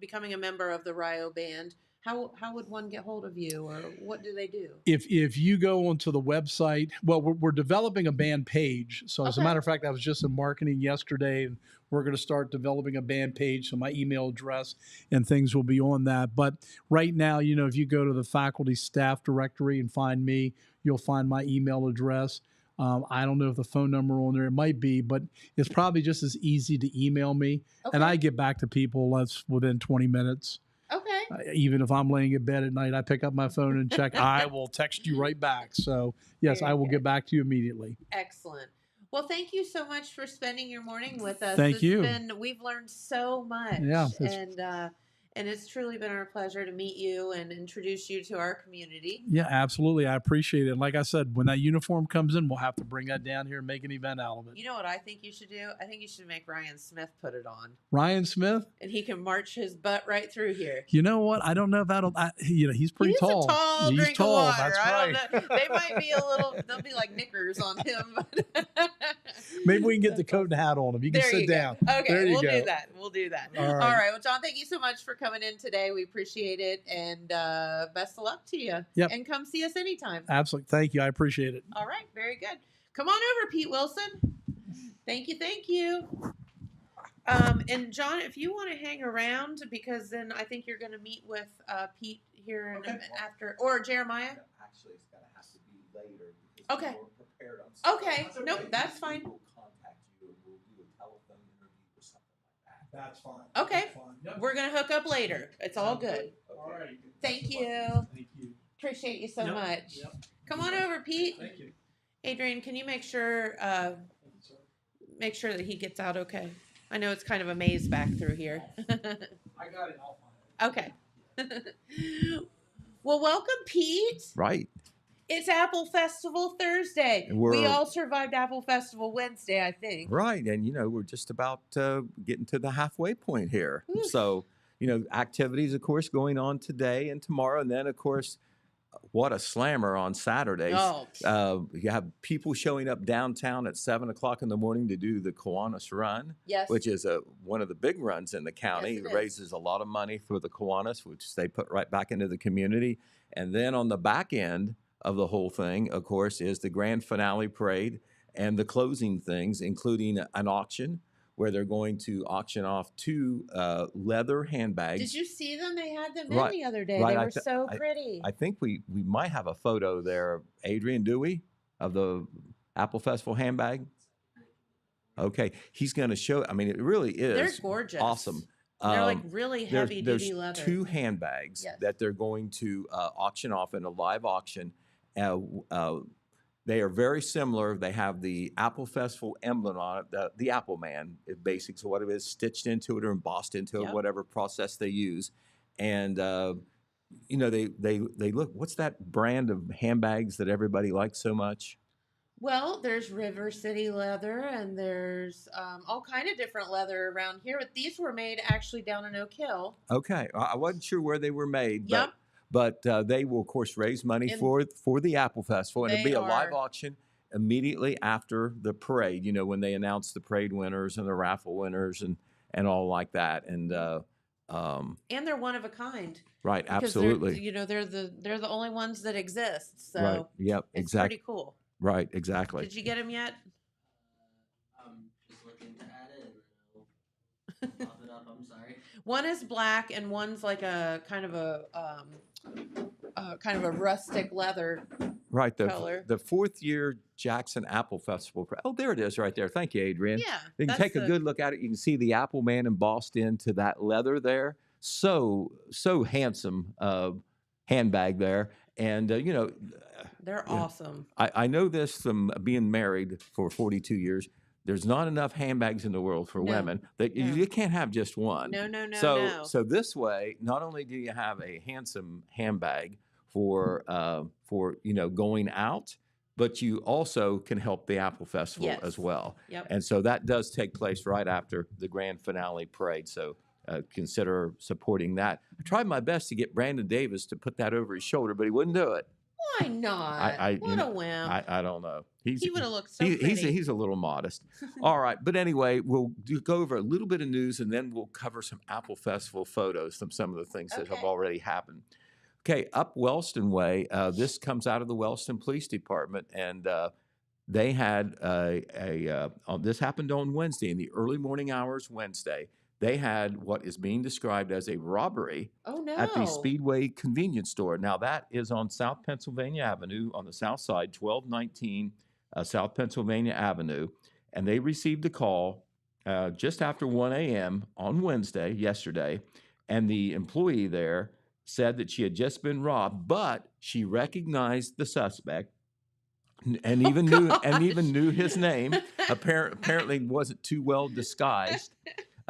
becoming a member of the Rio Band, how would one get hold of you, or what do they do? If you go onto the website, well, we're developing a band page. So as a Okay. matter of fact, I was just in marketing yesterday, and we're going to start developing a band page. So my email address and things will be on that. But right now, if you go to the faculty staff directory and find me, you'll find my email address. I don't know if the phone number on there, it might be, but it's probably just as easy to email me. Okay. And I get back to people that's within 20 minutes. Okay. Even if I'm laying in bed at night, I pick up my phone and check. I will text you right back. So yes, Very I will good. get back to you immediately. Excellent. Well, thank you so much for spending your morning with us. Thank you. We've learned so much. Yeah, And it's truly been our pleasure to meet you and introduce you to our community. Yeah, absolutely. I appreciate it. Like I said, when that uniform comes in, we'll have to bring that down here and make an event out of it. You know what I think you should do? I think you should make Ryan Smith put it on, Ryan Smith, and he can march his butt right through here. you know what? I don't know if that'll. He's pretty He's tall. a tall He's drink tall. of water. That's I right. don't know. They might be a little. They'll be like knickers on him. Maybe we can get the coat and hat on him. You can There sit you go. down. Okay, There you we'll go. do that. We'll do that. All All right. right. Well, John, thank you so much for coming in today. We appreciate it, and best of luck to you. Yep. And come see us anytime. Absolutely. Thank you. I appreciate it. All right, very good. Come on over, Pete Wilson. Thank you, thank you. And John, if you want to hang around, because then I think you're going to meet with Pete here in after, or Jeremiah. Actually, it's going to have to be later because Okay. we weren't prepared on Saturday. Okay, nope, that's fine. We'll contact you and we'll do a telephone interview or something like that. That's fine. Okay. That's fine. Yep. We're going to hook up later. It's all good. All right. Thank you. Thank you. Appreciate you so Yep. much. Yep. Come on over, Pete. Thank you. Adrian, can you make sure that he gets out okay? I know it's kind of a maze back through here. I got it. I'll find it. Okay. Well, welcome, Pete. Right. It's Apple Festival Thursday. We all survived Apple Festival Wednesday, I think. Right. And, we're just about getting to the halfway point here. Oof. So, activities, of course, going on today and tomorrow. And then, of course, what a slammer on Saturdays. Oh. You have people showing up downtown at 7 o'clock in the morning to do the Kiwanis Run, Yes. which is one of the big runs in the county. Yes, it It is. raises a lot of money for the Kiwanis, which they put right back into the community. And then on the back end of the whole thing, of course, is the grand finale parade and the closing things, including an auction where they're going to auction off 2 leather handbags. Did you see them? They had them Right, in the other day. right. They were so pretty. I think we might have a photo there, Adrian, do we, of the Apple Festival handbag? Okay, he's going to show. I mean, it really is. They're gorgeous. Awesome. They're like really There's heavy-duty leather. 2 handbags Yes. that they're going to auction off in a live auction. They are very similar. They have the Apple Festival emblem on it, the Apple Man, basics of what it is, stitched into it or embossed into it, Yep. whatever process they use. And they look. What's that brand of handbags that everybody likes so much? Well, there's River City leather, and there's all kind of different leather around here. But these were made actually down in Oak Hill. Okay, I wasn't sure where they were made. Yep. But they will, of course, raise money And for the Apple Festival. And it'll they be a live are- auction immediately after the parade, when they announce the parade winners and the raffle winners and all like that. And And they're one of a kind. right, Because absolutely. They're the only ones that exist. So Right, yep, it's exactly. pretty cool. Right, exactly. Did you get them yet? I'm just looking to add it, and then I'll pop it up. I'm sorry. One is black, and one's like a kind of a rustic leather. Right, color. the 4th year Jackson Apple Festival. Oh, there it is right there. Thank you, Adrian. Yeah, You can that's take a good look at it. You can see the Apple Man embossed into that leather there. So handsome handbag there. And, They're yeah. awesome. I know this from being married for 42 years. There's not enough handbags in the world for No, women. That no. you can't have just one. No, no, no, So no. so this way, not only do you have a handsome handbag for going out, but you also can help the Apple Festival Yes. as well. Yep. And so that does take place right after the grand finale parade. So consider supporting that. I tried my best to get Brandon Davis to put that over his shoulder, but he wouldn't do it. Why not? What a wimp. I don't know. He would have looked so He's pretty. he's a little modest. All right, but anyway, we'll go over a little bit of news and then we'll cover some Apple Festival photos from some of the things that have Okay. already happened. Okay, up Wellston Way. This comes out of the Wellston Police Department, and they had this happened on Wednesday in the early morning hours. Wednesday, they had what is being described as a robbery Oh no. at the Speedway convenience store. Now, that is on South Pennsylvania Avenue on the south side, 1219 South Pennsylvania Avenue. And they received a call just after 1 a.m. on Wednesday, yesterday. And the employee there said that she had just been robbed, but she recognized the suspect and even knew his name. Apparently wasn't too well disguised.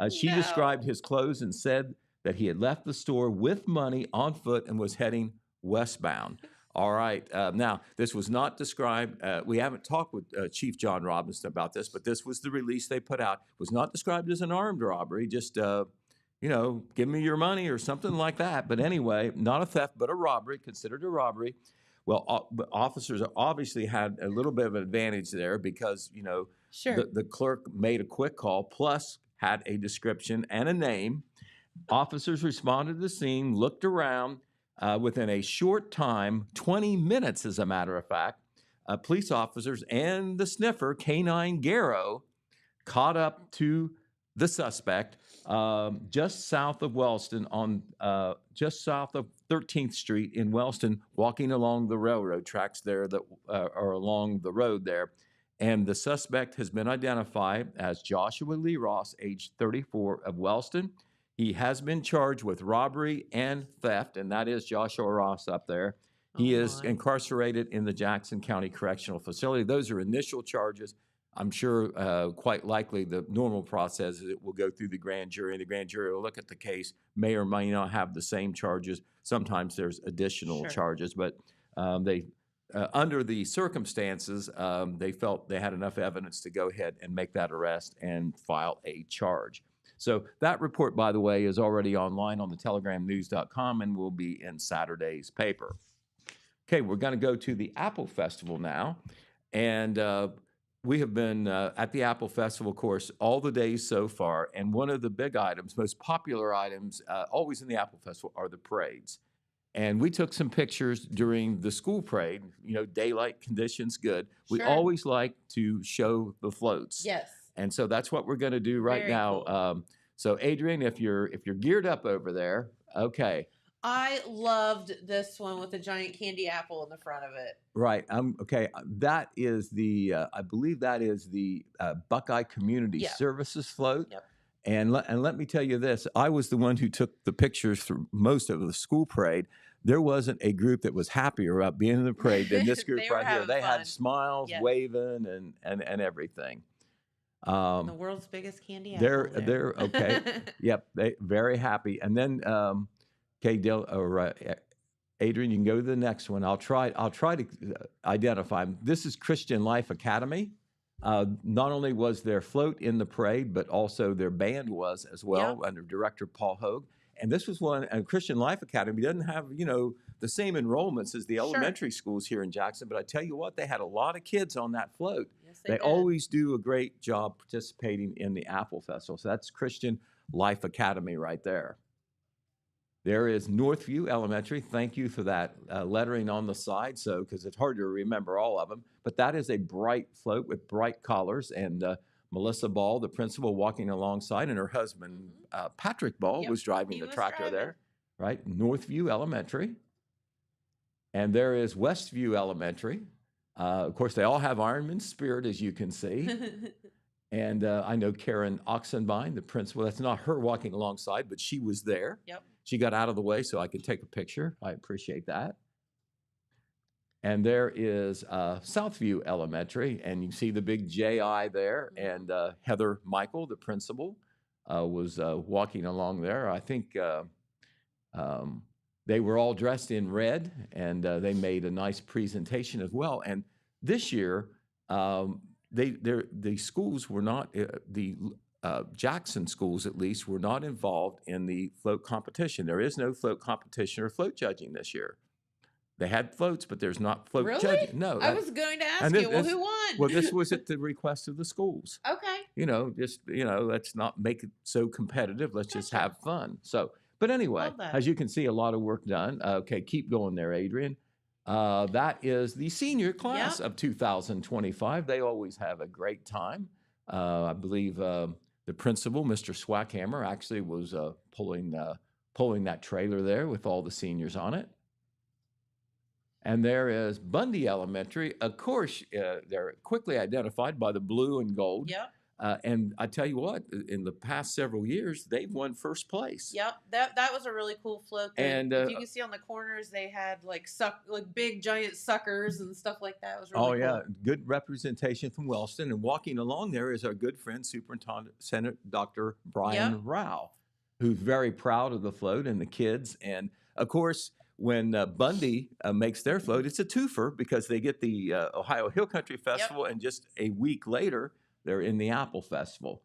She No. described his clothes and said that he had left the store with money on foot and was heading westbound. All right. Now, this was not described. We haven't talked with Chief John Robinson about this, but this was the release they put out. It was not described as an armed robbery, just, give me your money or something like that. But anyway, not a theft, but a robbery, considered a robbery. Well, but officers obviously had a little bit of an advantage there because, Sure. the clerk made a quick call, plus had a description and a name. Officers responded to the scene, looked around. Within a short time, 20 minutes, as a matter of fact, police officers and the sniffer, Canine Garrow, caught up to the suspect just south of Wellston, just south of 13th Street in Wellston, walking along the railroad tracks there that are along the road there. And the suspect has been identified as Joshua Lee Ross, age 34, of Wellston. He has been charged with robbery and theft, and that is Joshua Ross up there. He is incarcerated in the Jackson County Correctional Facility. Those are initial charges. I'm sure quite likely the normal process is it will go through the grand jury, and the grand jury will look at the case, may or may not have the same charges. Sometimes there's additional charges, but they, under the circumstances, they felt they had enough evidence to go ahead and make that arrest and file a charge. So that report, by the way, is already online on the telegramnews.com and will be in Saturday's paper. Okay, we're going to go to the Apple Festival now, and we have been at the Apple Festival, of course, all the days so far, and one of the big items, most popular items, always in the Apple Festival are the parades. And we took some pictures during the school parade, you know, daylight conditions good. We always like to show the floats. Yes. And so that's what we're going to do right now. Cool. So Adrian, if you're geared up over there, okay. I loved this one with the giant candy apple in the front of it. Right. Okay. That is the, I believe that is the Buckeye Community Services float. Yep. And let me tell you this, I was the one who took the pictures for most of the school parade. There wasn't a group that was happier about being in the parade than this group right here. They had smiles, waving, and everything. The world's biggest candy apple. They're okay. Yep. They very happy. And then, okay, Adrian, you can go to the next one. I'll try to identify them. This is Christian Life Academy. Not only was their float in the parade, but also their band was as well, under director Paul Hogue. And this was one, and Christian Life Academy doesn't have, you know, the same enrollments as the elementary schools here in Jackson, but I tell you what, they had a lot of kids on that float. Yes, they always do a great job participating in the Apple Festival. So that's Christian Life Academy right there. There is Northview Elementary. Thank you for that lettering on the side, so because it's hard to remember all of them. But that is a bright float with bright collars, and Melissa Ball, the principal, walking alongside, and her husband, Patrick Ball, was driving the tractor there, right? Northview Elementary. And there is Westview Elementary. Of course, they all have Ironman spirit, as you can see. And I know Karen Oxenbein, the principal. That's not her walking alongside, but she was there. Yep. She got out of the way so I could take a picture. I appreciate that. And there is Southview Elementary, and you see the big JI there. And Heather Michael, the principal, was walking along there. I think they were all dressed in red, and they made a nice presentation as well. And this year, the schools were not, Jackson schools at least, were not involved in the float competition. There is no float competition or float judging this year. They had floats, but there's not float judging. No. I was going to ask you, who won? Well, this was at the request of the schools. Okay. You know, just, you know, let's not make it so competitive. Let's just have fun. So, but anyway, as you can see, a lot of work done. Okay, keep going there, Adrian. That is the senior class of 2025. They always have a great time. I believe the principal, Mr. Swackhammer, actually was pulling that trailer there with all the seniors on it. And there is Bundy Elementary. Of course, they're quickly identified by the blue and gold. Yep. And I tell you what, in the past several years, they've won first place. Yep, that was a really cool float. And if you can see on the corners, they had like big giant suckers and stuff like that. It was really cool. Good representation from Wellston. And walking along there is our good friend, Superintendent Dr. Brian Rao, who's very proud of the float and the kids. And of course, when Bundy makes their float, it's a twofer because they get the Ohio Hill Country Festival, and just a week later, they're in the Apple Festival.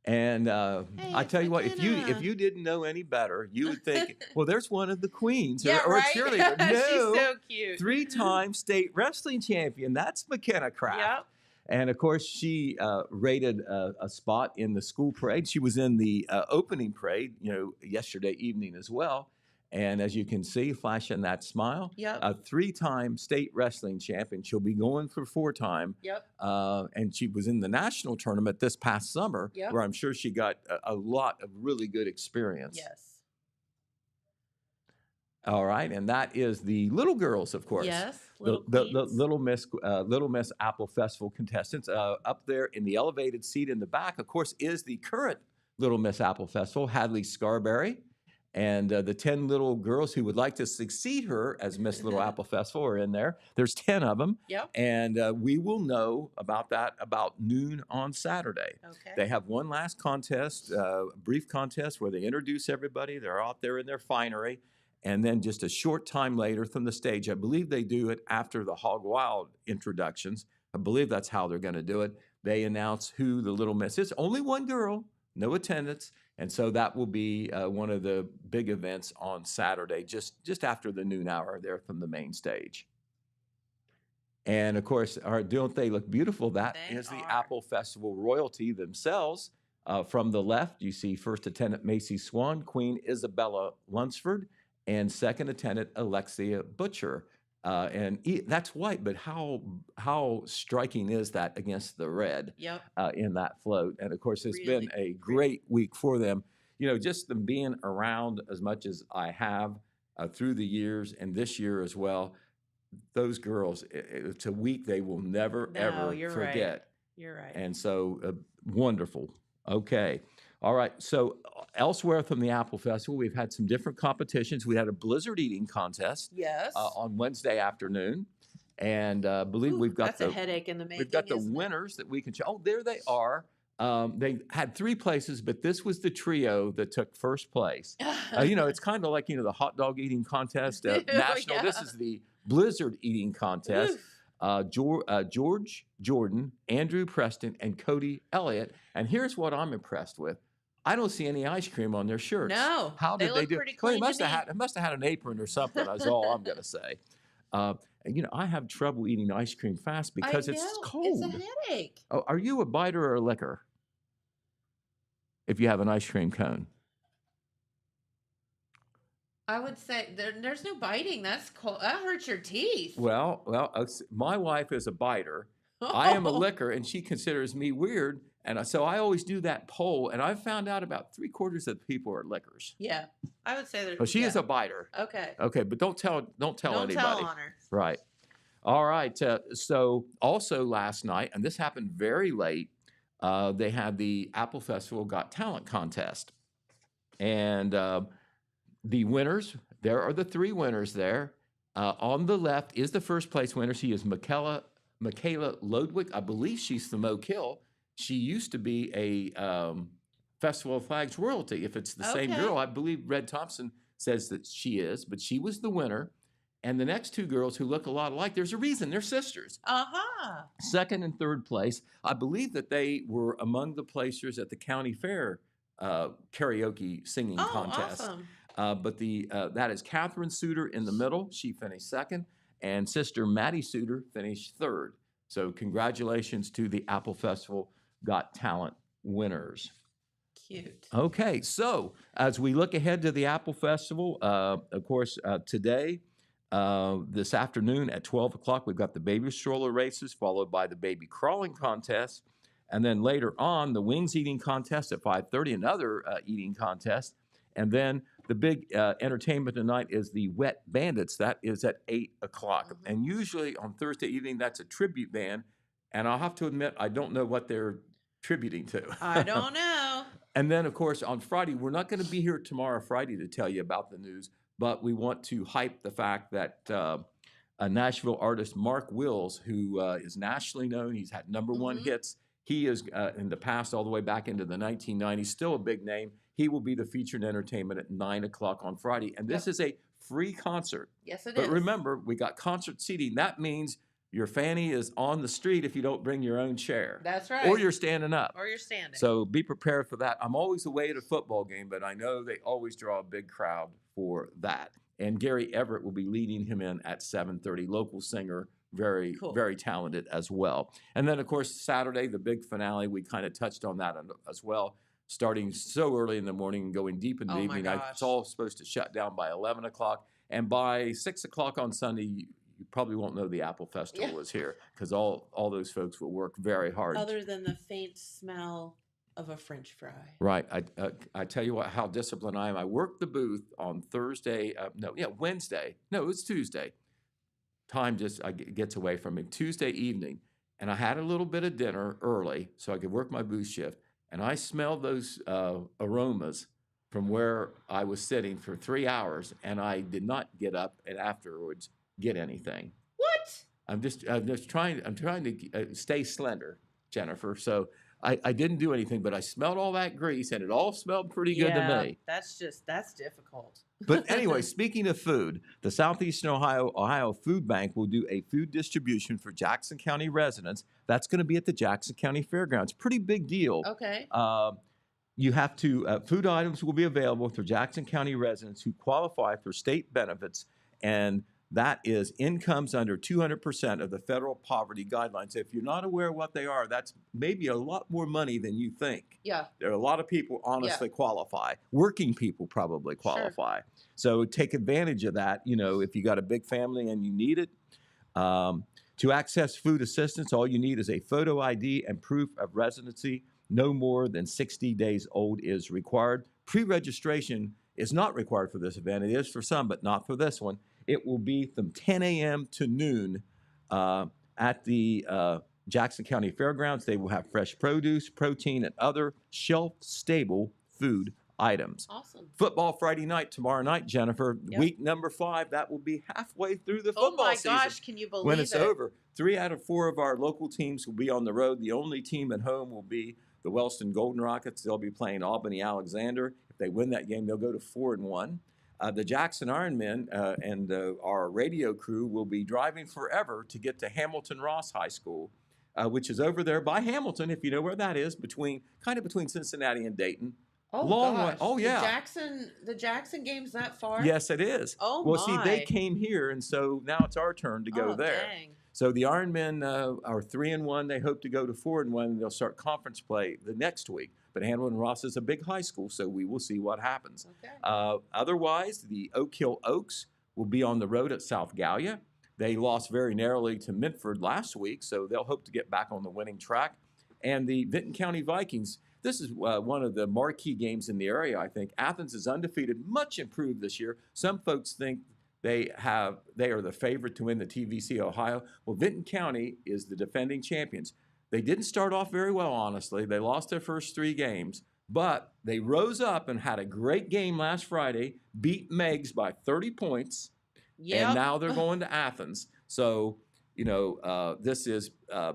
And I tell you what, if you didn't know any better, you would think, well, there's one of the queens or a cheerleader. No, she's so cute. 3-time state wrestling champion. That's McKenna Kraft. Yep. And of course, she rated a spot in the school parade. She was in the opening parade, yesterday evening as well. And as you can see, flashing that smile, Yep. a 3-time state wrestling champion. She'll be going for 4-time. Yep. And she was in the national tournament this past summer, Yep. where I'm sure she got a lot of really good experience. Yes. All right, and that is the little girls, of course. Yes. The Little queens. Little Miss Apple Festival contestants. Up there in the elevated seat in the back, of course, is the current Little Miss Apple Festival, Hadley Scarberry. And the 10 little girls who would like to succeed her as Miss Little Apple Festival are in there. There's 10 of them. Yep. And we will know about that about noon on Saturday. Okay. They have one last contest, brief contest, where they introduce everybody. They're out there in their finery. And then just a short time later from the stage, I believe they do it after the Hog Wild introductions. I believe that's how they're going to do it. They announce who the Little Miss is. Only one girl, no attendance. And so that will be one of the big events on Saturday, just after the noon hour there from the main stage. And of course, don't they look beautiful? That is the Apple Festival royalty themselves. From the left, you see First Attendant Macy Swan, Queen Isabella Lunsford, and Second Attendant Alexia Butcher. That's white, but how striking is that against the red in that float? And of course, it's Really been a great week for them. Just them being around as much as I have through the years and this year as well. Those girls, it's a week they will never, ever forget. Right. You're right. And so wonderful. Okay. All right. So elsewhere from the Apple Festival, we've had some different competitions. We had a blizzard eating contest on Wednesday afternoon. And I believe we've got that's a headache in the making. We've got the winners that we can show. Oh, there they are. They had 3 places, but this was the trio that took first place. It's kind of like, the hot dog eating contest national. This is the blizzard eating contest. George Jordan, Andrew Preston, and Cody Elliott. And here's what I'm impressed with. I don't see any ice cream on their shirts. No. How did they do? Pretty Well, clean they must have had an apron or something. That's all I'm going to say. I have trouble eating ice cream fast because it's cold. It's a headache. Oh, are you a biter or a licker? If you have an ice cream cone. I would say there's no biting. That's cold. That hurts your teeth. Well, my wife is a biter. I am a licker, and she considers me weird. And so I always do that poll, and I've found out about 3/4 of the people are lickers. Yeah, I would say that. Oh, she is a biter. Okay. Okay, but don't tell anybody. Don't tell on her. Right. All right. So also last night, and this happened very late, they had the Apple Festival Got Talent contest, and the winners. There are the 3 winners there. On the left is the first place winner. She is Michaela Lodwick. I believe she's from Oak Hill. She used to be a Festival of Flags royalty. If it's the same girl, I believe Red Thompson says that she is, but she was the winner. And the next 2 girls who look a lot alike, there's a reason. They're sisters. Second and third place. I believe that they were among the placers at the county fair karaoke singing contest. Awesome. But that is Catherine Suter in the middle. She finished second. And sister Maddie Suter finished third. So congratulations to the Apple Festival Got Talent winners. Cute. Okay, so as we look ahead to the Apple Festival, of course, today, this afternoon at 12 o'clock, we've got the baby stroller races, followed by the baby crawling contest. And then later on, the wings eating contest at 5:30, another eating contest. And then the big entertainment tonight is the Wet Bandits. That is at 8 o'clock. Mm-hmm. And usually on Thursday evening, that's a tribute band. And I'll have to admit, I don't know what they're tributing to. I don't know. And then, of course, on Friday, we're not going to be here tomorrow, Friday, to tell you about the news, but we want to hype the fact that a Nashville artist, Mark Wills, who is nationally known, he's had number 1 hits. He is, in the past, all the way back into the 1990s, still a big name. He will be the featured entertainment at 9 o'clock on Friday. And this is a free concert. Yes, it but is. But remember, we got concert seating. That means your fanny is on the street if you don't bring your own chair. That's right. Or you're standing up. Or you're standing. So be prepared for that. I'm always away at a football game, but I know they always draw a big crowd for that. And Gary Everett will be leading him in at 7:30, local singer very, Cool. very talented as well. And then, of course, Saturday, the big finale, we kind of touched on that as well, starting so early in the morning and going deep in the Oh my evening. gosh. It's all supposed to shut down by 11 o'clock. And by 6 o'clock on Sunday, you probably won't know the Apple Festival is here because all those folks will work very hard. Other than the faint smell of a French fry. Right. I tell you what, how disciplined I am. I worked the booth on Thursday. Wednesday. No, it was Tuesday. Time just gets away from me. Tuesday evening, and I had a little bit of dinner early so I could work my booth shift. And I smelled those aromas from where I was sitting for 3 hours, and I did not get up and afterwards get anything. What? I'm just trying to stay slender, Jennifer. So I didn't do anything, but I smelled all that grease, and it all smelled pretty good to me. That's difficult. But anyway, speaking of food, the Southeastern Ohio Food Bank will do a food distribution for Jackson County residents. That's going to be at the Jackson County Fairgrounds. Pretty big deal. Okay. You have to, food items will be available for Jackson County residents who qualify for state benefits, and that is incomes under 200% of the federal poverty guidelines. If you're not aware of what they are, that's maybe a lot more money than you think. Yeah. There are a lot of people honestly qualify. Working people probably qualify. Sure. So take advantage of that, if you got a big family and you need it. To access food assistance, all you need is a photo ID and proof of residency. No more than 60 days old is required. Pre-registration is not required for this event. It is for some, but not for this one. It will be from 10 a.m. to noon at the Jackson County Fairgrounds. They will have fresh produce, protein, and other shelf-stable food items. Awesome. Football Friday night, tomorrow night, Jennifer. Yep. Week number 5, that will be halfway through the football season. Oh my gosh, can you believe when it's it? over. 3 out of 4 of our local teams will be on the road. The only team at home will be the Wellston Golden Rockets. They'll be playing Albany Alexander. If they win that game, they'll go to 4-1. The Jackson Ironmen and our radio crew will be driving forever to get to Hamilton Ross High School, which is over there by Hamilton, if you know where that is, between Cincinnati and Dayton. Oh, Long gosh. way. Oh, yeah. The Jackson game's that far? Yes, it is. Oh, well, see, they my. came here, and so now it's our turn to go there. Dang. So the Ironmen are 3-1. They hope to go to 4-1, and they'll start conference play the next week. But Hamilton Ross is a big high school, so we will see what happens. Okay. Otherwise, the Oak Hill Oaks will be on the road at South Gallia. They lost very narrowly to Mitford last week, so they'll hope to get back on the winning track. And the Vinton County Vikings, this is one of the marquee games in the area, I think. Athens is undefeated, much improved this year. Some folks think they are the favorite to win the TVC Ohio. Well, Vinton County is the defending champions. They didn't start off very well, honestly. They lost their first 3 games, but they rose up and had a great game last Friday, beat Meigs by 30 points, and now they're going to Athens. So, this is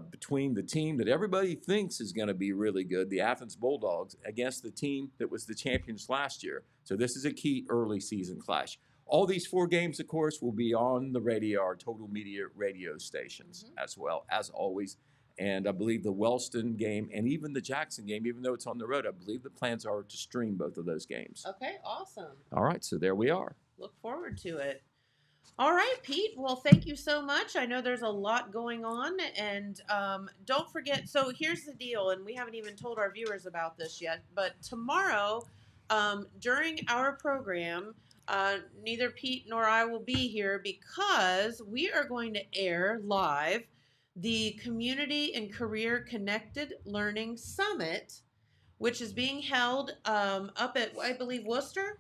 between the team that everybody thinks is going to be really good, the Athens Bulldogs, against the team that was the champions last year. So this is a key early season clash. All these 4 games, of course, will be on the radio, our Total Media radio stations as well, as always. And I believe the Wellston game and even the Jackson game, even though it's on the road, I believe the plans are to stream both of those games. Okay, awesome. All right, so there we are. Look forward to it. All right, Pete. Well, thank you so much. I know there's a lot going on, and don't forget. So here's the deal, and we haven't even told our viewers about this yet, but tomorrow during our program, neither Pete nor I will be here because we are going to air live the Community and Career Connected Learning Summit, which is being held up at, I believe, Worcester?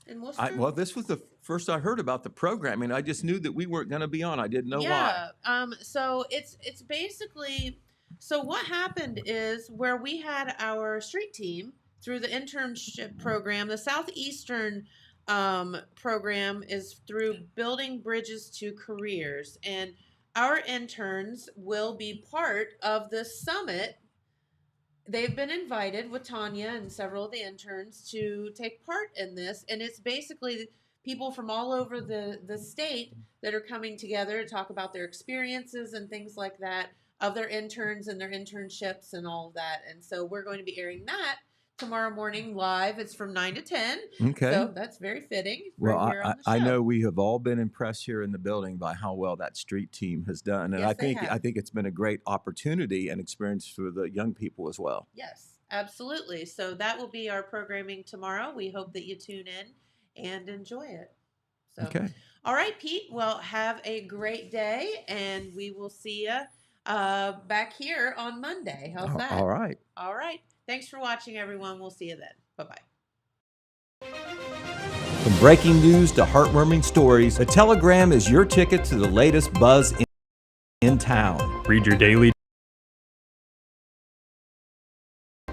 In Worcester? Well, this was the first I heard about the programming. I just knew that we weren't going to be on. I didn't know why. So it's basically, so what happened is where we had our street team through the internship program, the Southeastern program is through Building Bridges to Careers, and our interns will be part of the summit. They've been invited with Tanya and several of the interns to take part in this, and it's basically people from all over the state that are coming together to talk about their experiences and things like that of their interns and their internships and all of that. And so we're going to be airing that tomorrow morning live. It's from 9 to 10. Okay. So that's very fitting. Well, right here on the show. I know we have all been impressed here in the building by how well that street team has done, and Yes, they have. I think it's been a great opportunity and experience for the young people as well. Yes, absolutely. So that will be our programming tomorrow. We hope that you tune in and enjoy it. So, Okay. All right, Pete. Well, have a great day, and we will see you back here on Monday. How's that? All right. All right. Thanks for watching, everyone. We'll see you then. Bye-bye. From breaking news to heartwarming stories, the Telegram is your ticket to the latest buzz in town. Read your daily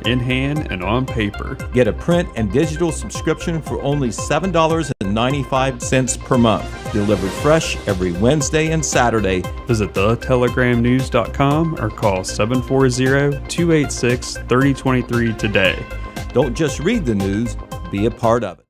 in hand and on paper. Get a print and digital subscription for only $7.95 per month. Delivered fresh every Wednesday and Saturday. Visit thetelegramnews.com or call 740-286-3023 today. Don't just read the news, be a part of it.